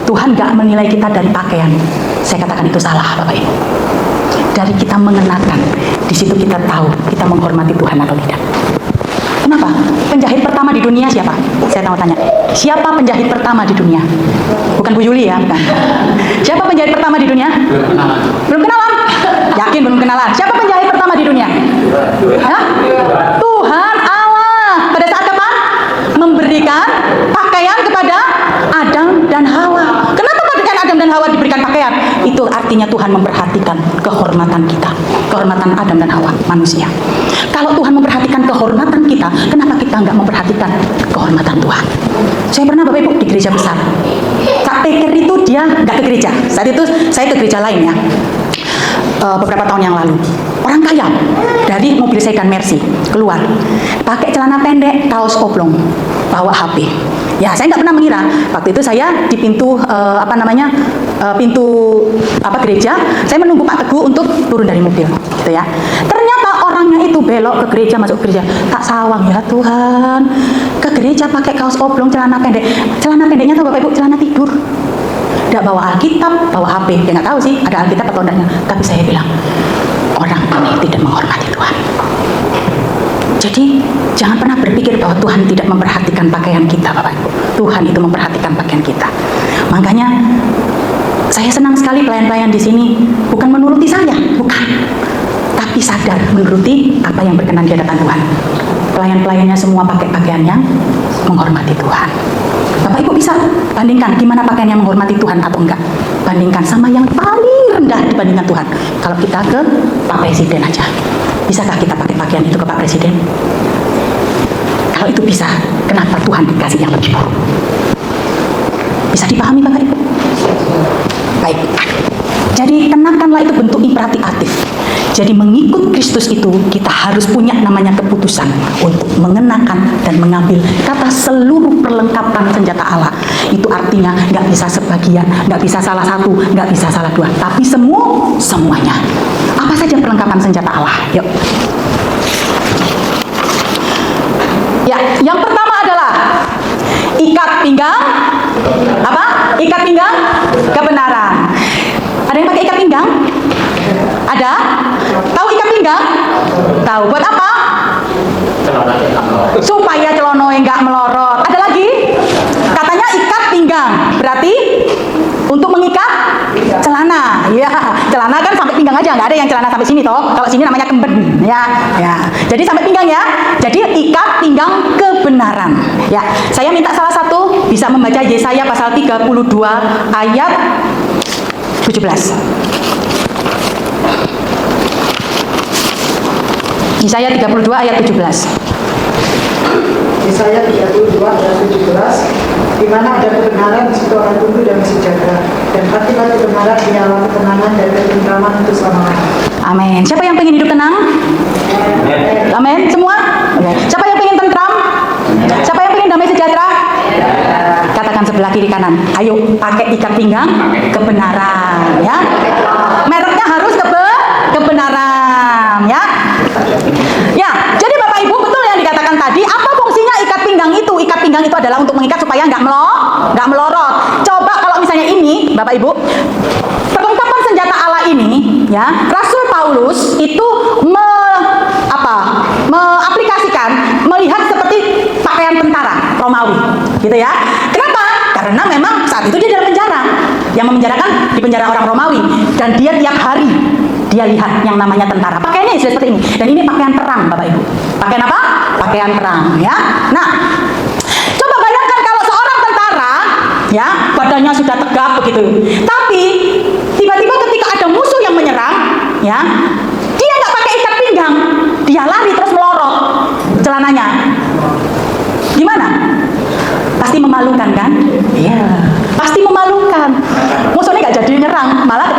Tuhan nggak menilai kita dari pakaian. Saya katakan itu salah, Bapak Ibu. Dari kita mengenakan, di situ kita tahu kita menghormati Tuhan atau tidak. Kenapa? Penjahit pertama di dunia siapa? Saya mau tanya. Siapa penjahit pertama di dunia? Bukan Bu Yuli ya, bukan. Siapa penjahit pertama di dunia? Belum kenalan? Yakin belum kenalan? Siapa penjahit pertama di dunia? Hah? Tuhan Allah. Pada saat kapan? Memberikan pakaian kepada Adam dan Hawa. Kenapa pakaian Adam dan Hawa diberikan pakaian? Itu artinya Tuhan memperhatikan kehormatan kita, kehormatan Adam dan Hawa, manusia. Kalau Tuhan memperhatikan kehormatan kita, kenapa kita nggak memperhatikan kehormatan Tuhan? Saya pernah Bapak Ibu di gereja besar. Kak Peker itu dia nggak ke gereja. Saat itu saya ke gereja lain ya. Beberapa tahun yang lalu, orang kaya dari mobil sedan Mercy keluar, pakai celana pendek, kaos oblong, bawa HP. Ya, saya nggak pernah mengira. Waktu itu saya di pintu gereja, saya menunggu Pak Teguh untuk turun dari mobil, gitu ya. Ternyata orangnya itu belok ke gereja, masuk ke gereja. Tak sawang ya Tuhan, ke gereja pakai kaos oblong, celana pendek. Celana pendeknya tuh Bapak Ibu, celana tidur. Tidak bawa Alkitab, bawa HP. Ya nggak tahu sih ada Alkitab atau enggaknya. Tapi saya bilang, orang ini tidak menghormati Tuhan. Jadi jangan pernah berpikir bahwa Tuhan tidak memperhatikan pakaian kita, Bapak Ibu. Tuhan itu memperhatikan pakaian kita. Makanya saya senang sekali pelayan-pelayan di sini bukan menuruti saya, bukan, tapi sadar menuruti apa yang berkenan di hadapan Tuhan. Pelayan-pelayannya semua pakai pakaian yang menghormati Tuhan. Bapak Ibu bisa bandingkan gimana pakaian yang menghormati Tuhan atau enggak. Bandingkan sama yang paling rendah dibandingkan Tuhan. Kalau kita ke Pak Presiden aja, bisakah kita pakai pakaian itu ke Pak Presiden? Kalau itu bisa, kenapa Tuhan dikasih yang lebih buruk? Bisa dipahami Bapak Ibu? Baik. Jadi kenakanlah itu bentuk imperatif aktif. Jadi mengikut Kristus itu kita harus punya namanya keputusan untuk mengenakan dan mengambil kata seluruh perlengkapan senjata Allah. Itu artinya nggak bisa sebagian, nggak bisa salah satu, nggak bisa salah dua, tapi semuanya. Apa saja perlengkapan senjata Allah? Yuk. Ya, yang pertama adalah ikat pinggang. Apa? Ikat pinggang kebenaran. Ada yang pakai ikat pinggang? Ada? Tahu ikat pinggang? Tahu. Buat apa? Supaya celonoe nggak melorot. Ada lagi? Katanya ikat pinggang. Berarti untuk mengikat celana. Ya, celana kan sampai pinggang aja. Nggak ada yang celana sampai sini toh. Kalau sini namanya kemben. Ya. Jadi sampai pinggang ya. Jadi ikat pinggang kebenaran. Ya. Saya minta salah satu bisa membaca Yesaya pasal 32 ayat 17. Yesaya 32 ayat 17. Yesaya 32 ayat 17, di mana ada kebenaran di situ orang tunduk dan sejahtera, dan hati-hati kebenaran dinyala ketenangan dan ketentraman untuk selama-lamanya. Amin. Siapa yang pengen hidup tenang? Amin. Semua? Oke. Siapa yang pengen tentram? Siapa yang pengen damai sejahtera? Katakan sebelah kiri kanan. Ayo pakai ikat pinggang kebenaran, ya. Mereknya harus kebenaran, ya. Ya, jadi Bapak Ibu betul yang dikatakan tadi. Apa fungsinya ikat pinggang itu? Ikat pinggang itu adalah untuk mengikat supaya nggak melorot. Coba kalau misalnya ini, Bapak Ibu, perlengkapan senjata Allah ini, ya, Rasul Paulus itu mengaplikasikan, melihat seperti pakaian tentara Romawi, gitu ya. Kenapa? Karena memang saat itu dia dalam penjara, yang memenjarakan di penjara orang Romawi, dan dia tiap hari dia lihat yang namanya tentara. Pakaiannya sudah seperti ini, dan ini pakaian perang, Bapak Ibu. Pakaian apa? Pakaian perang, ya. Nah, coba bayangkan kalau seorang tentara, ya, badannya sudah tegap begitu, tapi tiba-tiba ketika ada musuh yang menyerang, ya, dia nggak pakai ikat pinggang, dia lari terus melorot celananya. Gimana? Pasti memalukan kan? Iya, pasti memalukan. Musuhnya nggak jadi nyerang, malah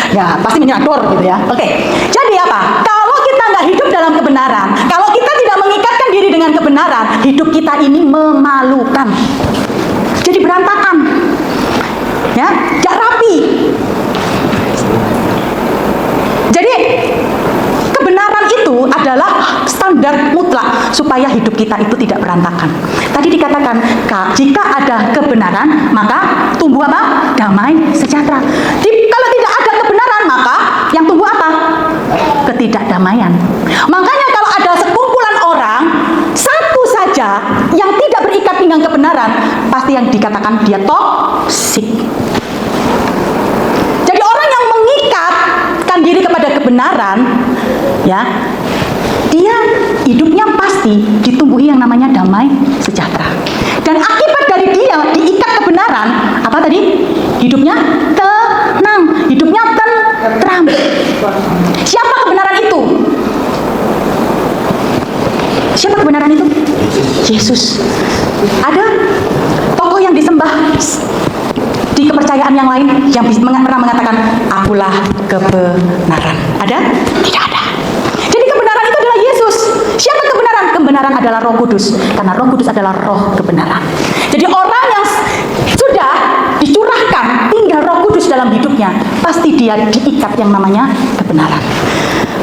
ya pasti menyador gitu ya. Oke, jadi apa? Kalau kita nggak hidup dalam kebenaran, kalau kita tidak mengikatkan diri dengan kebenaran, hidup kita ini memalukan. Jadi berantakan, ya, nggak rapi. Jadi kebenaran itu adalah standar mutlak supaya hidup kita itu tidak berantakan. Tadi dikatakan, jika ada kebenaran, maka tumbuh apa? Damai sejahtera. Kalau tidak ada kebenaran, maka yang tumbuh apa? Ketidakdamaian. Makanya kalau ada sekumpulan orang, satu saja yang tidak berikat pinggang kebenaran, pasti yang dikatakan dia toksik. Jadi orang yang mengikatkan diri kepada kebenaran, ya, dia hidupnya pasti ditumbuhi yang namanya damai sejahtera. Dan akibat dari dia diikat kebenaran, apa tadi? Hidupnya tenang, hidupnya tentram. Siapa kebenaran itu? Siapa kebenaran itu? Yesus. Ada tokoh yang disembah di kepercayaan yang lain yang pernah mengatakan, akulah kebenaran. Ada? Tidak ada. Jadi kebenaran itu adalah Yesus. Siapa kebenaran? Kebenaran adalah Roh Kudus, karena Roh Kudus adalah roh kebenaran. Jadi orang yang sudah dicurahkan tinggal Roh Kudus dalam hidupnya, pasti dia diikat yang namanya kebenaran.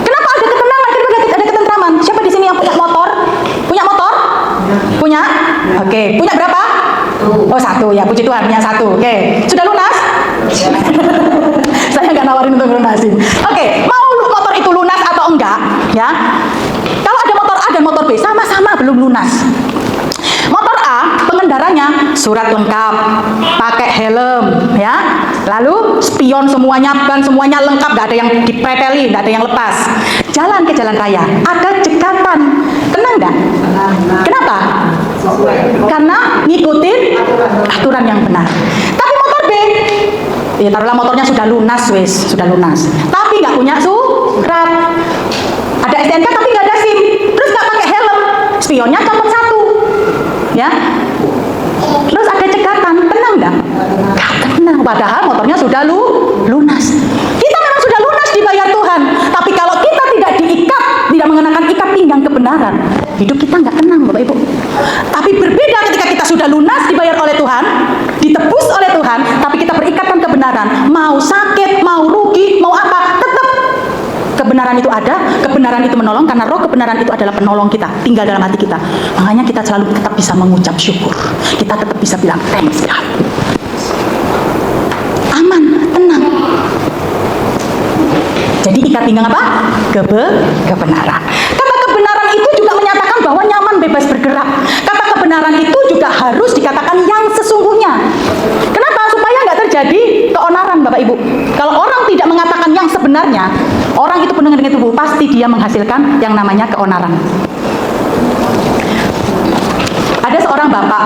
Kenapa ada ketenangan? Kenapa ada ketentraman? Siapa di sini yang punya motor? Punya motor? Punya? Oke. Punya berapa? Oh, satu ya, puji Tuhan, punya satu. Oke. Sudah lunas? Saya nggak nawarin untuk lunasin. Oke, mau motor itu lunas atau enggak, ya? Kalau ada motor A dan motor B sama-sama belum lunas. Motor A, pengendaranya surat lengkap, pakai helm, ya. Lalu spion semuanya, ban semuanya lengkap, nggak ada yang dipreteli, nggak ada yang lepas. Jalan ke jalan raya, ada cekatan, tenang nggak? Kenapa? Karena ngikutin aturan yang benar. Tapi motor B, ya taruhlah motornya sudah lunas, sudah lunas, tapi nggak punya surat, ada STNK tapi nggak ada SIM, terus nggak pakai helm, spionnya copot satu, ya, terus ada cekatan, tenang nggak? Nggak tenang, padahal motornya sudah lunas. Kita memang sudah lunas dibayar Tuhan, tapi kalau kita tidak diikat, tidak mengenakan ikat pinggang kebenaran, hidup kita nggak tenang, Bapak Ibu. Tapi berbeda ketika kita sudah lunas dibayar oleh Tuhan, ditebus oleh Tuhan, tapi kita berikatan kebenaran, mau sakit, mau rugi, mau apa, tetap kebenaran itu ada, kebenaran itu menolong, karena roh kebenaran itu adalah penolong kita, tinggal dalam hati kita. Makanya kita selalu tetap bisa mengucap syukur, kita tetap bisa bilang thanks God. Aman, tenang. Jadi ikat pinggang apa? Kebenaran. Kata kebenaran itu juga menyatakan bahwa nyaman, bebas bergerak. Kata kebenaran itu juga harus dikatakan yang sesungguhnya. Kenapa? Supaya nggak terjadi keonaran, Bapak Ibu. Kalau orang tidak mengatakan yang sebenarnya, orang itu penuh dengan tubuh, pasti dia menghasilkan yang namanya keonaran. Ada seorang bapak,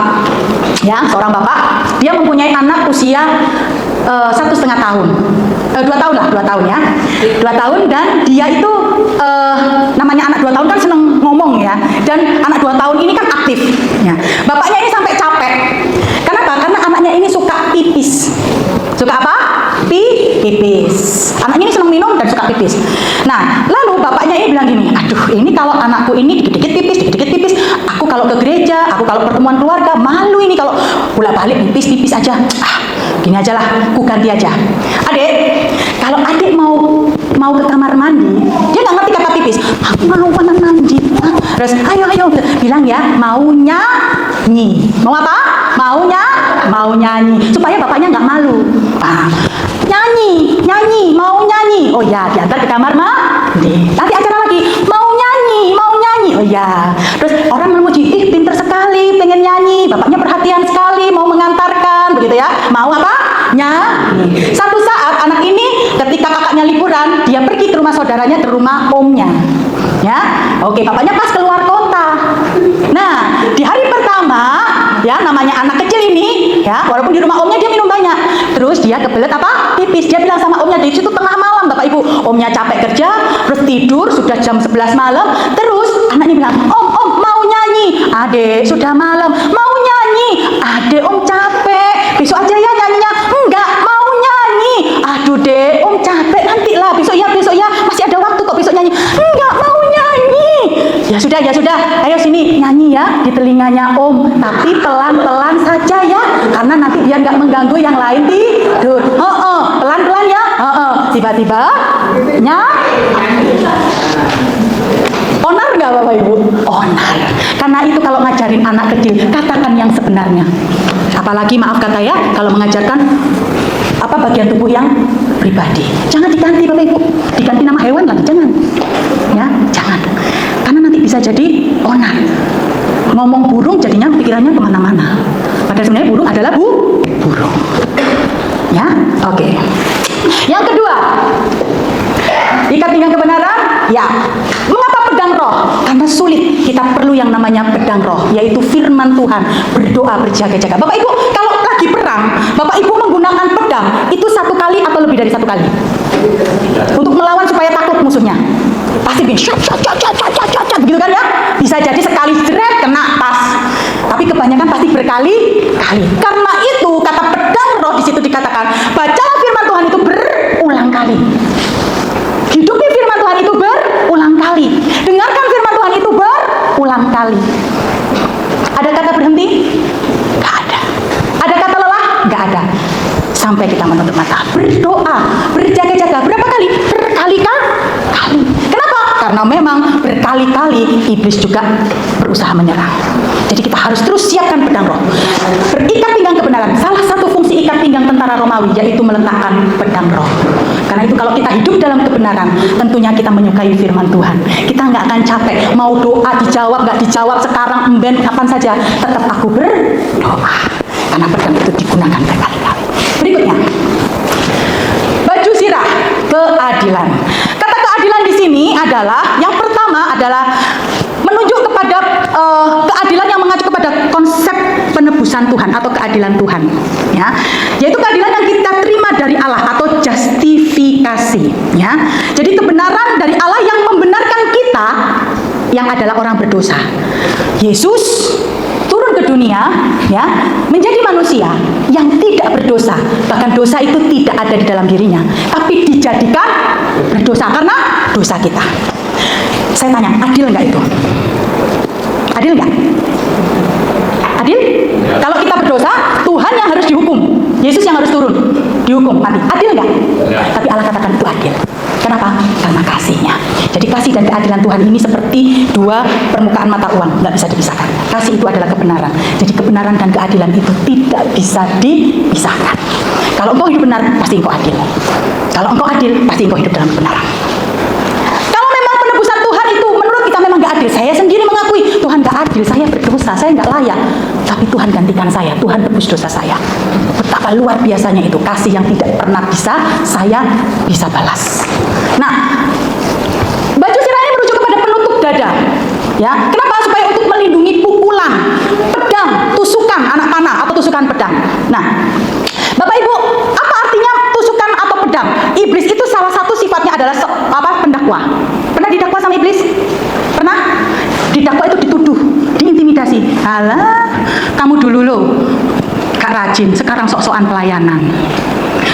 ya, seorang bapak, dia mempunyai anak usia 1,5 tahun, 2 tahun lah, 2 tahun ya, 2 tahun, dan dia itu namanya anak 2 tahun kan seneng ngomong ya, dan anak 2 tahun ini kan Anaknya ini senang minum dan suka pipis. Nah, lalu bapaknya ini bilang gini, aduh ini kalau anakku ini dikit-dikit pipis, aku kalau ke gereja, aku kalau pertemuan keluarga, malu ini kalau bolak-balik pipis aja. Gini aja lah, aku ganti aja. Adik, kalau adik mau ke kamar mandi, dia nggak ngerti kata pipis, aku mau mandi. Terus ayo bilang ya, mau nyanyi. Mau apa? Mau nyanyi. Supaya bapaknya nggak malu. Nyanyi, mau nyanyi. Oh ya, diantar ke kamar mandi. Nanti acara lagi, mau nyanyi. Oh ya. Terus orang memuji, ih pinter sekali, pengen nyanyi. Bapaknya perhatian sekali, mau mengantarkan, begitu ya. Mau apa? Nyanyi. Satu saat anak ini ketika kakaknya liburan, dia pergi ke rumah saudaranya, ke rumah omnya. Ya, oke, bapaknya pas keluar kota. Nah, di hari pertama, ya namanya anak kecil ini, ya walaupun di rumah omnya dia minum banyak, terus dia kebelet apa? Pipis. Dia bilang sama omnya, di situ tengah malam, bapak ibu, omnya capek kerja, terus tidur, sudah jam 11 malam, terus anaknya bilang, om mau nyanyi. Adek, sudah malam, mau nyanyi. Adek, om capek, besok aja ya nyanyinya. Enggak, mau nyanyi. Aduh dek, om capek, nantilah besok ya, masih ada waktu kok besok nyanyi. Enggak, mau nyanyi. Ya sudah, ayo sini nyanyi ya di telinganya om, tapi pelan-pelan saja ya, karena nanti biar nggak mengganggu yang lain tidur. Pelan-pelan ya. Tiba-tiba nyanyi. Onar nggak bapak ibu? Onar. Karena itu kalau ngajarin anak kecil, katakan yang sebenarnya. Apalagi maaf kata ya, kalau mengajarkan bagian tubuh yang pribadi, jangan diganti bapak ibu, diganti nama hewan lagi, jangan. Ya, jangan. Karena nanti bisa jadi onar. Ngomong burung jadinya pikirannya kemana-mana. Padahal sebenarnya burung adalah burung. Ya, oke. Yang kedua, ikat pinggang kebenaran. Ya, mengapa pedang roh? Karena sulit, kita perlu yang namanya pedang roh, yaitu firman Tuhan, berdoa, berjaga-jaga. Bapak ibu, kalau lagi perang, bapak ibu menggunakan pedang, itu satu kali atau lebih dari satu kali? Untuk melawan supaya takut musuhnya. Pasti begitu kan ya? Bisa jadi sekali jeret kena pas, tapi kebanyakan pasti berkali-kali. Karena itu kata pedang roh di situ dikatakan, bacalah firman Tuhan itu berulang kali. Hidupi firman Tuhan itu berulang kali. Dengarkan firman Tuhan itu berulang kali. Ada kata berhenti? Gak ada. Ada kata lelah? Gak ada. Sampai kita menutup mata. Berdoa, berjaga-jaga. Berapa kali? Berkali-kali. Kenapa? Karena memang berkali-kali iblis juga berusaha menyerang. Jadi kita harus terus siapkan pedang roh. Berikat pinggang kebenaran. Salah satu fungsi ikat pinggang tentara Romawi yaitu meletakkan pedang roh. Karena itu kalau kita hidup dalam kebenaran, tentunya kita menyukai firman Tuhan. Kita nggak akan capek. Mau doa dijawab, nggak dijawab, sekarang, emben, kapan saja, tetap aku berdoa. Karena pedang itu digunakan berkali-kali. Berikutnya, baju zirah, keadilan. Kata keadilan di sini adalah, yang pertama adalah menunjuk kepada keadilan yang mengacu kepada konsep penebusan Tuhan atau keadilan Tuhan, ya, yaitu keadilan yang kita terima dari Allah atau justifikasi, ya. Jadi kebenaran dari Allah yang membenarkan kita yang adalah orang berdosa. Yesus turun ke dunia, ya, menjadi manusia yang tidak berdosa, bahkan dosa itu tidak ada di dalam dirinya, tapi dijadikan berdosa karena dosa kita. Saya tanya, adil nggak itu? Adil nggak? Adil? Kalau kita berdosa, Tuhan yang harus dihukum, Yesus yang harus turun dihukum mati. Adil nggak? Tapi Allah katakan itu adil. Kenapa? Karena kasihnya. Jadi kasih dan keadilan Tuhan ini seperti dua permukaan mata uang, nggak bisa dipisahkan. Kasih itu adalah kebenaran. Jadi kebenaran dan keadilan itu tidak bisa dipisahkan. Kalau engkau hidup benar, pasti engkau adil. Kalau engkau adil, pasti engkau hidup dalam kebenaran. Kalau memang penebusan Tuhan itu menurut kita memang nggak adil, saya sendiri mengakui Tuhan nggak adil, saya berdosa, saya nggak layak. Tapi Tuhan gantikan saya, Tuhan tebus dosa saya. Betapa luar biasanya itu kasih yang tidak pernah bisa saya bisa balas. Nah, baju zirah ini merujuk kepada penutup dada. Ya, kenapa? Supaya untuk melindungi pukulan, pedang, tusukan anak panah atau tusukan pedang. Nah, Bapak Ibu, apa artinya tusukan atau pedang? Iblis itu salah satu sifatnya adalah pendakwa. Pernah didakwa sama iblis? Pernah? Didakwa itu dituduh, diintimidasi. Halah, kamu dulu loh, gak rajin, sekarang sok-sokan pelayanan.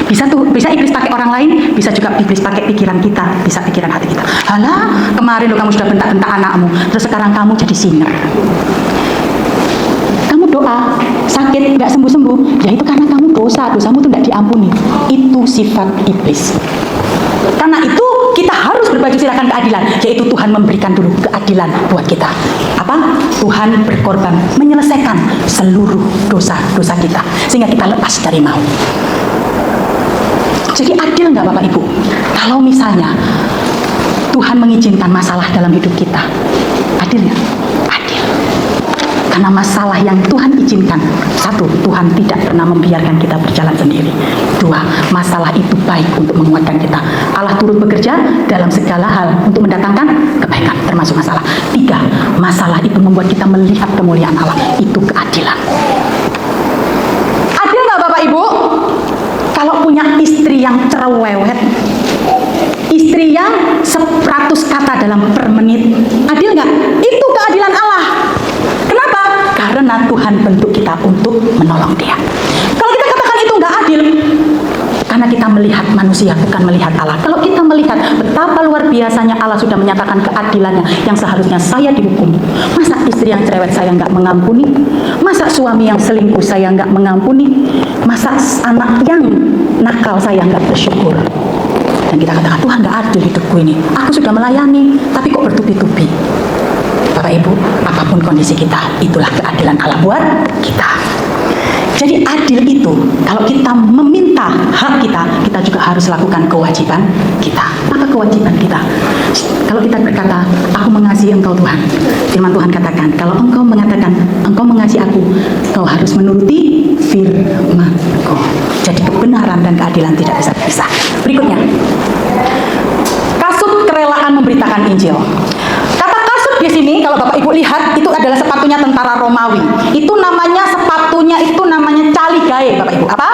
Bisa iblis pakai orang lain, bisa juga iblis pakai pikiran kita, bisa pikiran hati kita. Halah, kemarin lo kamu sudah bentak-bentak anakmu, terus sekarang kamu jadi sinner. Kamu doa, sakit, nggak sembuh-sembuh, ya itu karena kamu dosamu itu tidak diampuni. Itu sifat iblis. Karena itu kita harus berbaju sirahkan keadilan, yaitu Tuhan memberikan dulu keadilan buat kita. Apa? Tuhan berkorban menyelesaikan seluruh dosa-dosa kita, sehingga kita lepas dari maut. Jadi adil nggak Bapak Ibu? Kalau misalnya Tuhan mengizinkan masalah dalam hidup kita, adil nggak? Adil. Karena masalah yang Tuhan izinkan, satu, Tuhan tidak pernah membiarkan kita berjalan sendiri. Dua, masalah itu baik untuk menguatkan kita. Allah turut bekerja dalam segala hal untuk mendatangkan kebaikan, termasuk masalah. Tiga, masalah itu membuat kita melihat kemuliaan Allah. Itu keadilan. Adil nggak Bapak Ibu? Kalau punya istri yang cerewet, istri yang 100 kata dalam per menit, adil nggak? Itu keadilan Allah. Kenapa? Karena Tuhan bentuk kita untuk menolong dia. Kalau kita katakan itu nggak adil, karena kita melihat manusia, bukan melihat Allah. Kalau kita melihat betapa luar biasanya Allah sudah menyatakan keadilannya, yang seharusnya saya dihukum. Masa istri yang cerewet saya nggak mengampuni? Masa suami yang selingkuh saya nggak mengampuni? Masa anak yang nakal saya nggak bersyukur? Dan kita katakan, Tuhan nggak adil hidupku ini. Aku sudah melayani, tapi kok bertubi-tubi? Bapak Ibu, apapun kondisi kita, itulah keadilan Allah buat kita. Jadi adil itu, kalau kita meminta hak kita, kita juga harus lakukan kewajiban kita. Apa kewajiban kita? Kalau kita berkata, aku mengasihi engkau Tuhan, firman Tuhan katakan, kalau engkau mengatakan, engkau mengasihi aku, engkau harus menuruti firman-Ku. Jadi kebenaran dan keadilan tidak bisa dipisah. Berikutnya, kasut kerelaan memberitakan Injil. Kata kasut di sini, kalau Bapak Ibu lihat, itu adalah sepatunya tentara Romawi. Itu namanya sepatunya itu namanya caligae, Bapak Ibu. Apa?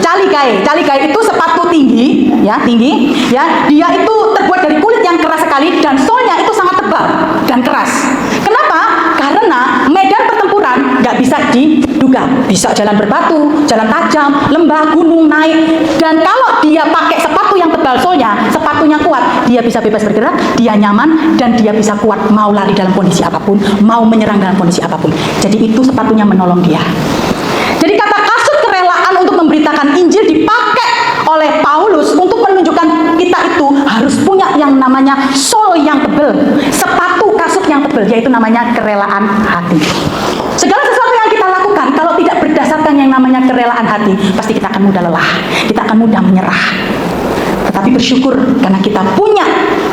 Caligae. Caligae itu sepatu tinggi, ya tinggi. Ya, dia itu terbuat dari kulit yang keras sekali dan solnya itu sangat tebal dan keras. Kenapa? Karena medan pertempuran nggak bisa diduga. Bisa jalan berbatu, jalan tajam, lembah, gunung, naik. Dan kalau dia pakai sepatu yang tebal solnya, sepatunya kuat, dia bisa bebas bergerak, dia nyaman, dan dia bisa kuat mau lari dalam kondisi apapun, mau menyerang dalam kondisi apapun. Jadi itu sepatunya menolong dia. Jadi kata kasut kerelaan untuk memberitakan Injil dipakai oleh Paulus untuk menunjukkan kita itu harus punya yang namanya sol yang tebal, sepatu kasut yang tebal, yaitu namanya kerelaan hati. Segala sesuatu yang kita lakukan kalau tidak berdasarkan yang namanya kerelaan hati, pasti kita akan mudah lelah, kita akan mudah menyerah. Tetapi bersyukur karena kita punya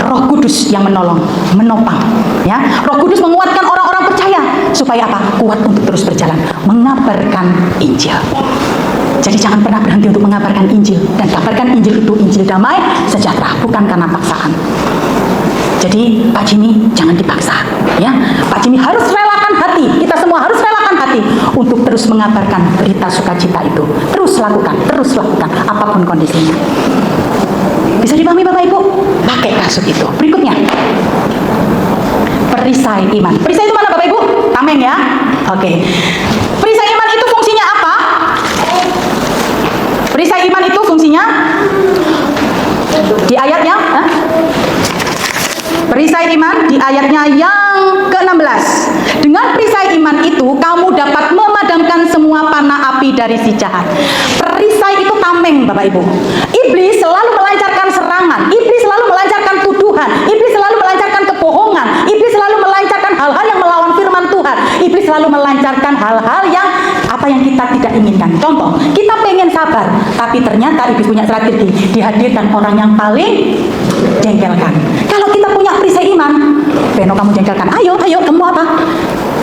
Roh Kudus yang menolong, menopang, ya. Roh Kudus menguatkan orang-orang percaya supaya apa? Kuat untuk terus berjalan, mengabarkan Injil. Jadi jangan pernah berhenti untuk mengabarkan Injil, dan kabarkan Injil itu Injil damai sejahtera, bukan karena paksaan. Jadi Pak Jimmy jangan dipaksa, ya. Pak Jimmy harus relakan hati, kita semua harus relakan hati untuk terus mengabarkan berita sukacita itu. Terus lakukan apapun kondisinya. Bisa dipahami Bapak Ibu? Pakai kasut itu. Berikutnya, perisai iman. Perisai itu mana Bapak Ibu? Tameng ya. Oke. Perisai iman itu fungsinya apa? Perisai iman itu fungsinya di ayatnya, perisai iman di ayatnya yang ke-16. Dengan perisai iman itu kamu dapat memadamkan semua panah api dari si jahat. Perisai itu tameng Bapak Ibu. Iblis selalu melancarkan serangan, iblis selalu melancarkan tuduhan, iblis selalu melancarkan kebohongan, iblis selalu melancarkan hal-hal yang melawan firman Tuhan, iblis selalu melancarkan hal-hal yang apa yang kita tidak inginkan. Contoh, kita pengen sabar, tapi ternyata iblis punya strategi, dihadirkan orang yang paling jengkelkan. Kalau kita punya perisai iman, Beno kamu jengkelkan, ayo kamu apa?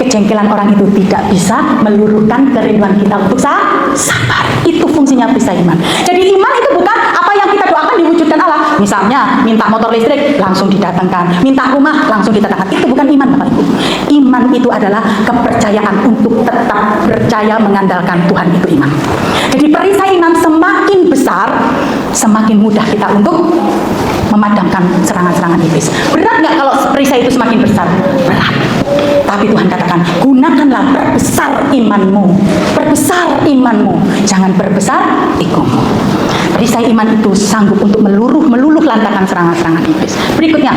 Kejengkelan orang itu tidak bisa meluruhkan kerinduan kita untuk sabar. Itu fungsinya perisai iman. Jadi iman itu bukan apa yang kita doakan diwujudkan Allah. Misalnya minta motor listrik langsung didatangkan, minta rumah langsung didatangkan. Itu bukan iman Bapak Ibu. Iman itu adalah kepercayaan untuk tetap percaya mengandalkan Tuhan, itu iman. Jadi perisai iman semakin besar, semakin mudah kita untuk memadamkan serangan-serangan iblis. Berat nggak kalau perisai itu semakin besar? Berat. Tetapi Tuhan katakan, gunakanlah perbesar imanmu. Perbesar imanmu, jangan perbesar egomu. Perisai iman itu sanggup untuk meluluh lantakan serangan-serangan iblis. Berikutnya,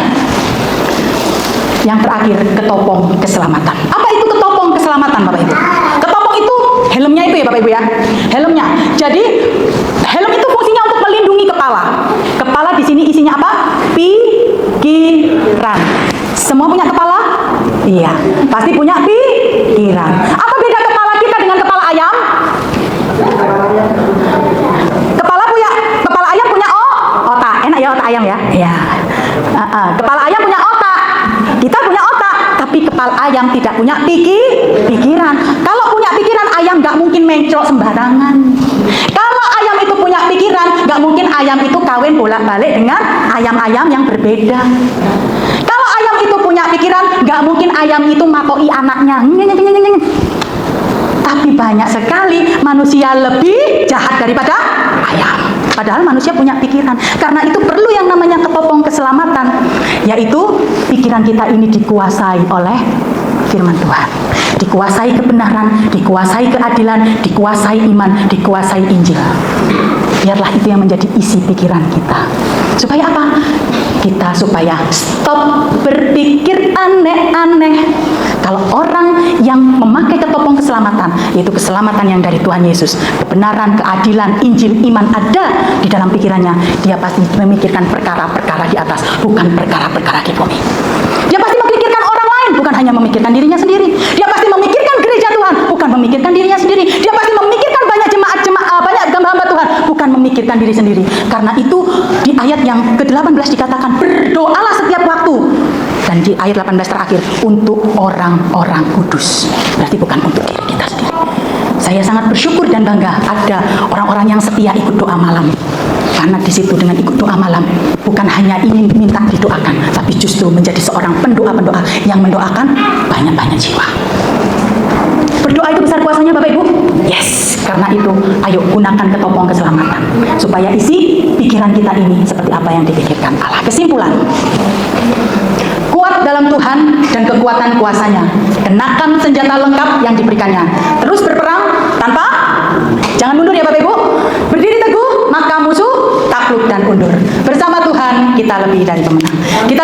yang terakhir, ketopong keselamatan. Apa itu ketopong keselamatan, Bapak Ibu? Ketopong itu helmnya itu ya Bapak Ibu ya. Helmnya. Jadi helm itu fungsinya untuk melindungi kepala. Kepala di sini isinya apa? Pikiran. Semua punya kepala? Iya. Pasti punya pikiran. Apa beda kepala kita dengan kepala ayam? Kepala ayam punya otak. Enak ya otak ayam ya? Iya. Kepala ayam punya otak. Kita punya otak, tapi kepala ayam tidak punya pikiran. Kalau punya pikiran, ayam nggak mungkin mencok sembarangan. Kalau ayam itu punya pikiran, nggak mungkin ayam itu kawin bolak-balik dengan ayam-ayam yang berbeda. Kalau ayam itu punya pikiran, nggak mungkin ayam itu makoki anaknya. Tapi banyak sekali manusia lebih jahat daripada ayam. Padahal manusia punya pikiran. Karena itu perlu yang namanya ketopong keselamatan, yaitu pikiran kita ini dikuasai oleh firman Tuhan, dikuasai kebenaran, dikuasai keadilan, dikuasai iman, dikuasai Injil. Biarlah itu yang menjadi isi pikiran kita. Supaya apa? Kita supaya stop berpikir aneh-aneh. Kalau orang yang memakai ketopong keselamatan, yaitu keselamatan yang dari Tuhan Yesus, kebenaran, keadilan, Injil, iman ada di dalam pikirannya, dia pasti memikirkan perkara-perkara di atas, bukan perkara-perkara di bumi. Dia pasti memikirkan orang lain, bukan hanya memikirkan dirinya sendiri. Dia pasti memikirkan gereja Tuhan, bukan memikirkan dirinya sendiri. Dia pasti memikirkan banyak jemaat-jemaat, banyak hamba-hamba Tuhan, bukan memikirkan diri sendiri. Karena itu di ayat yang ke-18 dikatakan, berdoalah setiap waktu. Dan di ayat 18 terakhir, untuk orang-orang kudus. Berarti bukan untuk diri kita sendiri. Saya sangat bersyukur dan bangga ada orang-orang yang setia ikut doa malam. Karena di situ dengan ikut doa malam, bukan hanya ingin minta didoakan, tapi justru menjadi seorang pendoa-pendoa yang mendoakan banyak-banyak jiwa. Berdoa itu besar kuasanya Bapak Ibu? Yes, karena itu ayo gunakan ketopong keselamatan. Supaya isi pikiran kita ini seperti apa yang dipikirkan Allah. Kesimpulan, kuat dalam Tuhan dan kekuatan kuasanya. Kenakan senjata lengkap yang diberikannya. Terus berperang tanpa, jangan mundur ya Bapak Ibu. Berdiri teguh, maka musuh takluk dan undur. Bersama Tuhan kita lebih dari pemenang. Kita